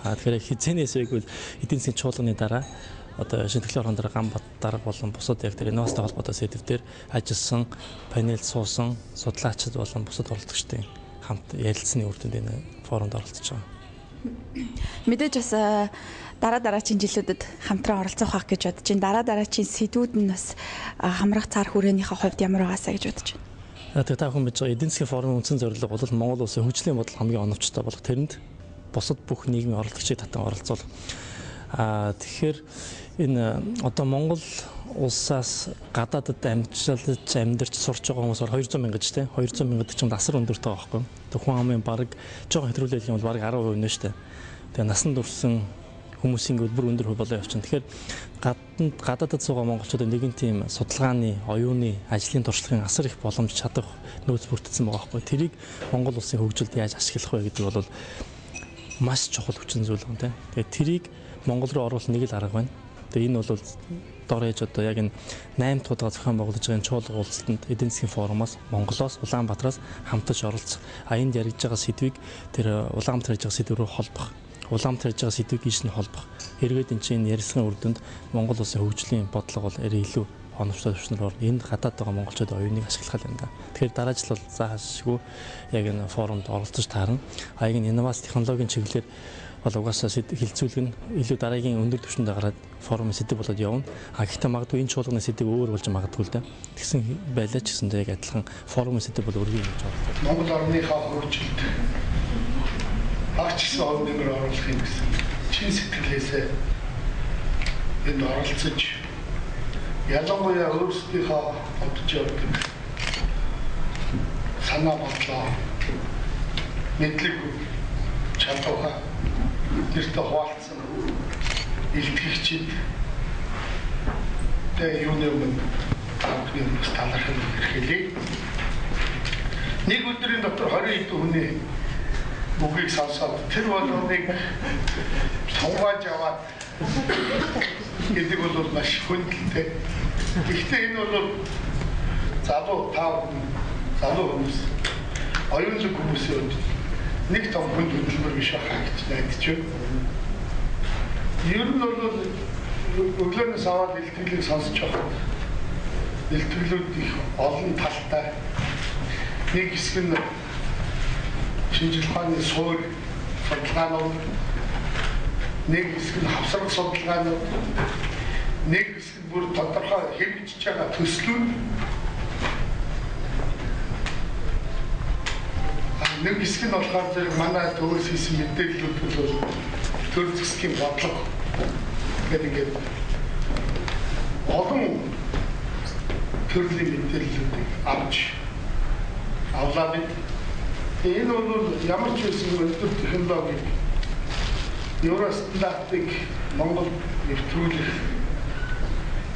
Тэгэхээр хизэнээс байвал эдийн засгийн чуулганы дараа шинэ технологийн орон гам дарга болон бусад яг тэр инновацтай холбоотой сэдвээр ажилласан панел суусан судлаачид болон бусад оролцогчдын хамт ярилцсаны үр дүнд энэ форумд оролцож байгаа. Мэдээж бас дараагийн жилүүдэд хамтран оролцох байх гэж бодож байна. Дараагийн сэдвүүд нь бас хамрах цаар хүрээнийхээ хувьд ямар байгаасаа гэж бодож байна. Тэгээд та хүн мэдж байгаа эдийн засгийн форумын үндсэн зорилго бол Монгол улсын хөгжлийн бодол хамгийн оновчтой болох тэрэнд бусад бүх нийгмийн оролцогчид татан оролцуулах. Тэгэхээр энэ Монгол улсаас гадаадд амьдарч сурч байгаа хүмүүс бол 200 мянга гэж тийм 200 мянгад ч асар өндөртэй байгаа байхгүй. Хүн амын баг жоохон хэтрүүлэх юм бол баг 10% нэ штэ. Тэгээ насан туршсан хүмүүсийн бүр өндөр хөв болоо явчихна. Тэгэхээр гадаадд суугаа монголчуудад нэгэн тийм судалгааны, оюуны, ажлын туршлагын асар их боломж чадах нөөц бүрдсэн байгаа байхгүй. Тэрийг Монгол улсын хөгжилд яаж ашиглах вэ гэдэг бол маш чухал хүчин зүйл юм тийм. Тэгээ тэрийг Монгол руу оруулах нэг л арга байна. Тэгээ энэ бол дор ээж яг энэ 8 дахь удаа зохион байгуулж байгаа чуулга уулзалтанд эдийн засгийн форумаас Монголоос Улаанбаатараас хамтаж оролцох. Энд яригдж байгаа сэдвийг тэр Улаанбаатар хийж байгаа сэдв рүү холбох. Улаанбаатар хийж байгаа сэдвийг ийш нь холбох. Эргээд энэ чинь ярилцлагын үр дүнд Монгол улсын хөгжлийн бодлого бол илүү оновчтой төвшнөр орно. Энд гадаад байгаа монголчууд оюуныг ашиглах юм да. Тэгэхээр дараа жил бол заашгүй яг энэ форумд оролцож таарна. Яг энэ инновац технологийн чиглэлээр бол угаасаа хилцүүлэг нь илүү дараагийн өндөр түвшинд гараад форумын сэдв болоод явна. Гэхдээ магадгүй энэ чуулганы сэдв өөр болж магадгүй л да. Тэгсэн байлаа ч гэсэндээ яг адилхан форумын сэдв бол өргөн гэж бодлоо. Монгол орныхаа хөгжилд агч гэсэн орон нэмэр оруулахын гэсэн чин сэтгэлээсээ энд оролцож ялангуяа өөрсдийнхөө бодож явдаг санаа бодлоо мэдлэг чадвараа тэртээ хуваалцсан илтгэгчид тэгээ юуны өмнө бас талархал илэрхийлье. Нэг өдрийн дотор 20 хэдэн хүний бүгийг сонсоод тэр болгоныг тунгааж аваад гэдэг бол маш хүндэлтэй. Гэхдээ энэ бол залуу хүмүүс оюунлог хүмүүсийн нэг том хүнд хөдөлмөр биш байхаа гэж найдаж байна. Ер нь бол өглөөнөөс аваад илтгэлийг сонсож байгаа. Илтгэлүүд их олон талтай. Нэг хэсэг нь шинжлэх ухааны суурь судалгаанууд, нэг хэсэг нь хавсрал судалгаанууд, нэг хэсэг нь бүр тодорхой хэрэгжиж байгаа төслүүд, нэг хэсэг нь болохоор зэрэг манай төвөөс хийсэн мэдээллүүд бол төр засгийн бодлого гэдэг ингээд олон төрлийн мэдээллүүдийг авч авлаа бид. Энэ бол ямар ч байсан өндөр технологиг Евростандартыг Монгол нэвтрүүлэх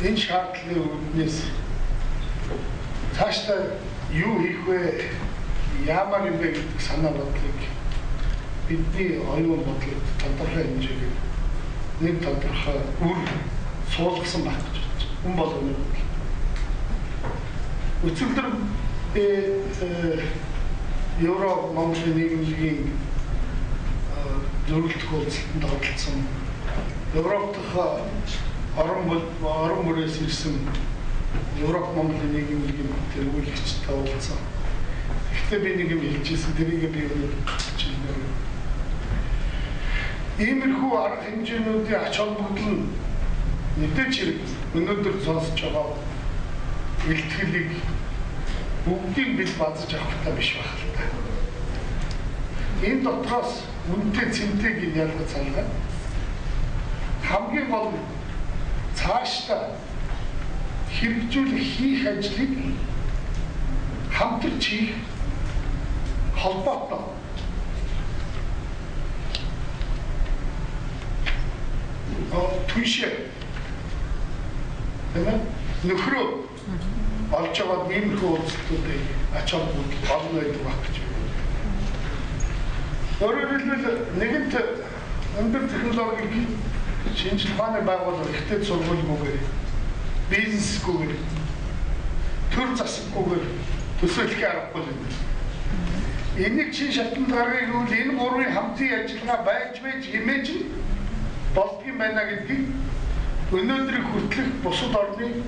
энэ шаардлагын үүднээс цаашдаа юу хийх вэ? Ямар юм бэ гэдэг санаа бодлыг бидний оюун бодлогод тодорхой хэмжээгээр нэг тодорхой үр суулгасан байх гэж байна. Хүн болгоны бодлого. Өчигдөр Евро Монголын нийгмийн зөвлөлт уулзалтанд оролцсон Европ дахь орон бүрээс ирсэн Европ Монголын нийгэм иргэн тэргүүлэгчтэй уулзсан. Гэхдээ би нэг юм хэлжсэн тэрийг би өнөөдөр хэлчихнэ. Иймэрхүү арга хэмжээнүүдийн ач холбогдол нь мэдээж хэрэг өнөөдөр сонсож байгаа илтгэлийг бүгдийг бид базж авахтай биш байх л та. Энэ дотроос үнэтэй цэнтэйг ялгаж салгаа. Хамгийн гол нь цаашдаа хэрэгжүүлэх хийх ажлыг хамтарч хийх холбоотой. Түншээ. Тэгвэл нөхрөө олж аваад иймэрхүү уулзалтуудыг ач холбогдол олон байдаг байх гэж байна. Өөрөөр хэлбэл нэгэнт өндөр технологийн шинжлэх ухааны байгууллага ихтэй сургуульгүйгээр бизнесгүйгээр төр засаггүйгээр төсөөлөх аргагүй юм. Энийг шин шатанд гаргахыг үл энэ гурвын хамтын ажиллагаа байж хэмээж болдгийм байна гэдгийг өнөөдрийг хүртэлх бусад орны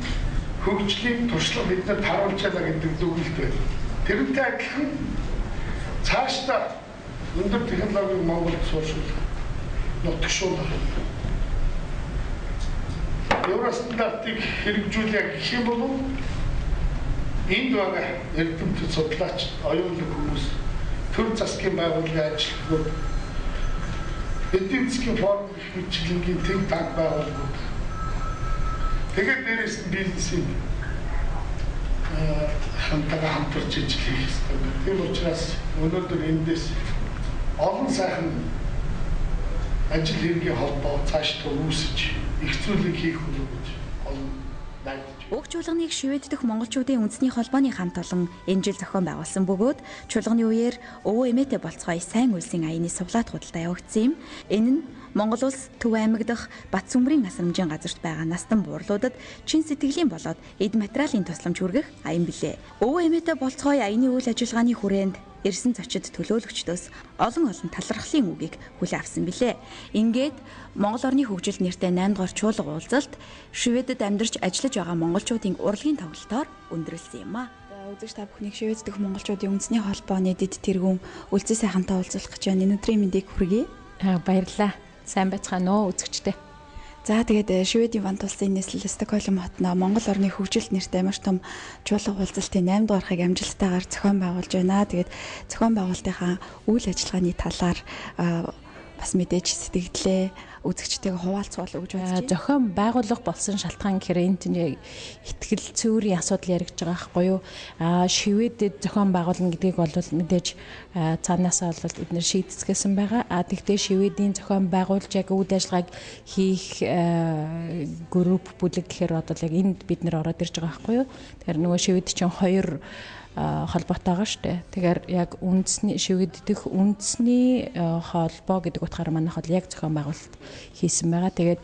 хөгжлийн туршлага бидэнд харуулж байгаа гэдэг дүгнэлт байна. Тэрнтэй адилхан цаашдаа өндөр технологиг Монголд сууршуулах, нутагшуулах, евростандартыг хэрэгжүүлэх гэх юм бол энд байгаа эрдэмтэд судлаач, оюунлаг хүмүүс, төр засгийн байгууллагын ажилтнууд, эдийн засгийн форум гэх мэтлэнгийн think tank байгууллагууд, тэгээд дээрээс нь бизнесийн хамтарч ажиллах хэрэгтэй. Тийм учраас өнөөдөр эндээс олон сайхан ажил хэргийн холбоо цааш үүсэж их зүйлийг хийх болов гэж олон найдаж байна. Уг чуулганыг шивэддэх монголчуудын үндэсний холбооны хамт олон энэ жил зохион байгуулсан бөгөөд чуулганы үеэр өвөө эмээтэй болцгоё сайн үлсийн аяны сувлаад худалдаа явагдсан юм. Энэ нь Монгол улс Төв аймаг дахь Батсүмбэрийн насрамжийн газарт байгаа настан буурлуудад чин сэтгэлийн болоод эд материалын тусламж хүргэх аян билээ. Өвөө эмээтэй болцгоё аяны үйл ажиллагааны хүрээнд ирсэн зочид төлөөлөгчдөөс олон талархлын үгийг хүлээн авсан билээ. Ингээд Монгол орны хөгжилд нэртэй 8 дугаар чуулга уулзалт Шведэд амьдарч ажиллаж байгаа монголчуудын урлагийн тоглолтоор өндөрлсөн юм а. Үзэгч та бүхнийг Швед дэх монголчуудын үндэсний холбооны дэд тэргүүн үлзий сайхантай уулзах гэж байна. Энэ өдрийн мэндийг хүргэе. Баярлалаа. Сайн байцгаана уу үзэгчдээ. За тэгээд Шведийн Вант улсын нийслэл Стокгольм хотноо Монгол орны хөгжилд нэртэй маш том чуулга уулзалтын 8 дугаархыг амжилттайгаар зохион байгуулж байна. Тэгээд зохион байгуулалтынхаа үйл ажиллагааны талаар бас мэдээж сэтгэлдээ үзэгчтэйгээ хуваалцвал гэж бодож байна. Зохион байгуулах болсон шалтгаан гэхээр энэ тийм ихтгэл цөөрийн асуудал яригдж байгаа байхгүй юу? Шведэд зохион байгуулна гэдгийг бол мэдээж цаанаасаа бол бид нэр шийдэцгээсэн байгаа. Тэгтээ Шведийн зохион байгуулж яг үйл ажиллагааг хийх групп бүлэг гэхээр одоо яг энд бид нэр ороод ирж байгаа байхгүй юу? Тэгэхээр нөгөө Швед чинь 2 холбоотой байгаа шүү дээ. Тэгэхээр яг үндэсний Швед дэх үндэсний холбоо гэдэг утгаараа манайх бол яг зохион байгуулалт хийсэн байгаа. Тэгээд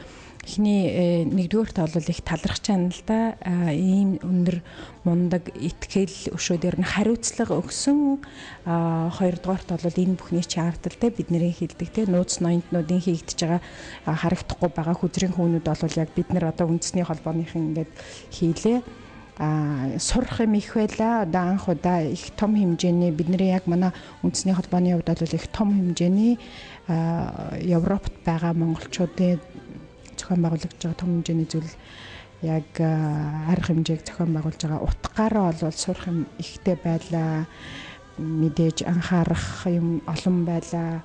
эхний нэгдүгээрт бол их талархаж байна л да. Ийм өндөр мундаг итгэл өшөөдөр нь хариуцлага өгсөн. Хоёрдугаарт бол энэ бүхний чи ардалтай бидний хилдэг те нууц ноёнднуудын хийгдэж байгаа харагдахгүй байгаа хүзрийн хүмүүд бол яг бид нар одоо үндэсний холбооныхын ингээд хийлээ. Сурах юм их байла. Одоо анх удаа их том хэмжээний бидний яг манай үндэсний холбооны хувьд бол их том хэмжээний Европт байгаа монголчуудын зохион байгуулж байгаа том хэмжээний зүйл яг арга хэмжээг зохион байгуулж байгаа утгаараа бол сурах юм ихтэй байлаа. Мэдээж анхаарах юм олон байлаа.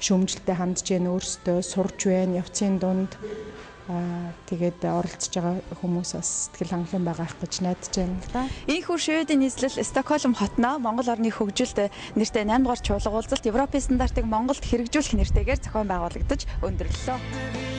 Шүүмжлэлтэй хандж яана өөрсдөө сурж байна. Явцын дунд тэгээд оролцож байгаа хүмүүс бас сэтгэл хангалуун байгаа гэж найдаж байна л да. Ийхүү Шведийн нийслэл Стокгольм хотноо Монгол орны хөгжилд нэртэй 8 дугаар чуулга уулзалт Европын стандартыг Монголд хэрэгжүүлэх нэртэйгээр зохион байгуулагдаж өндөрлөө.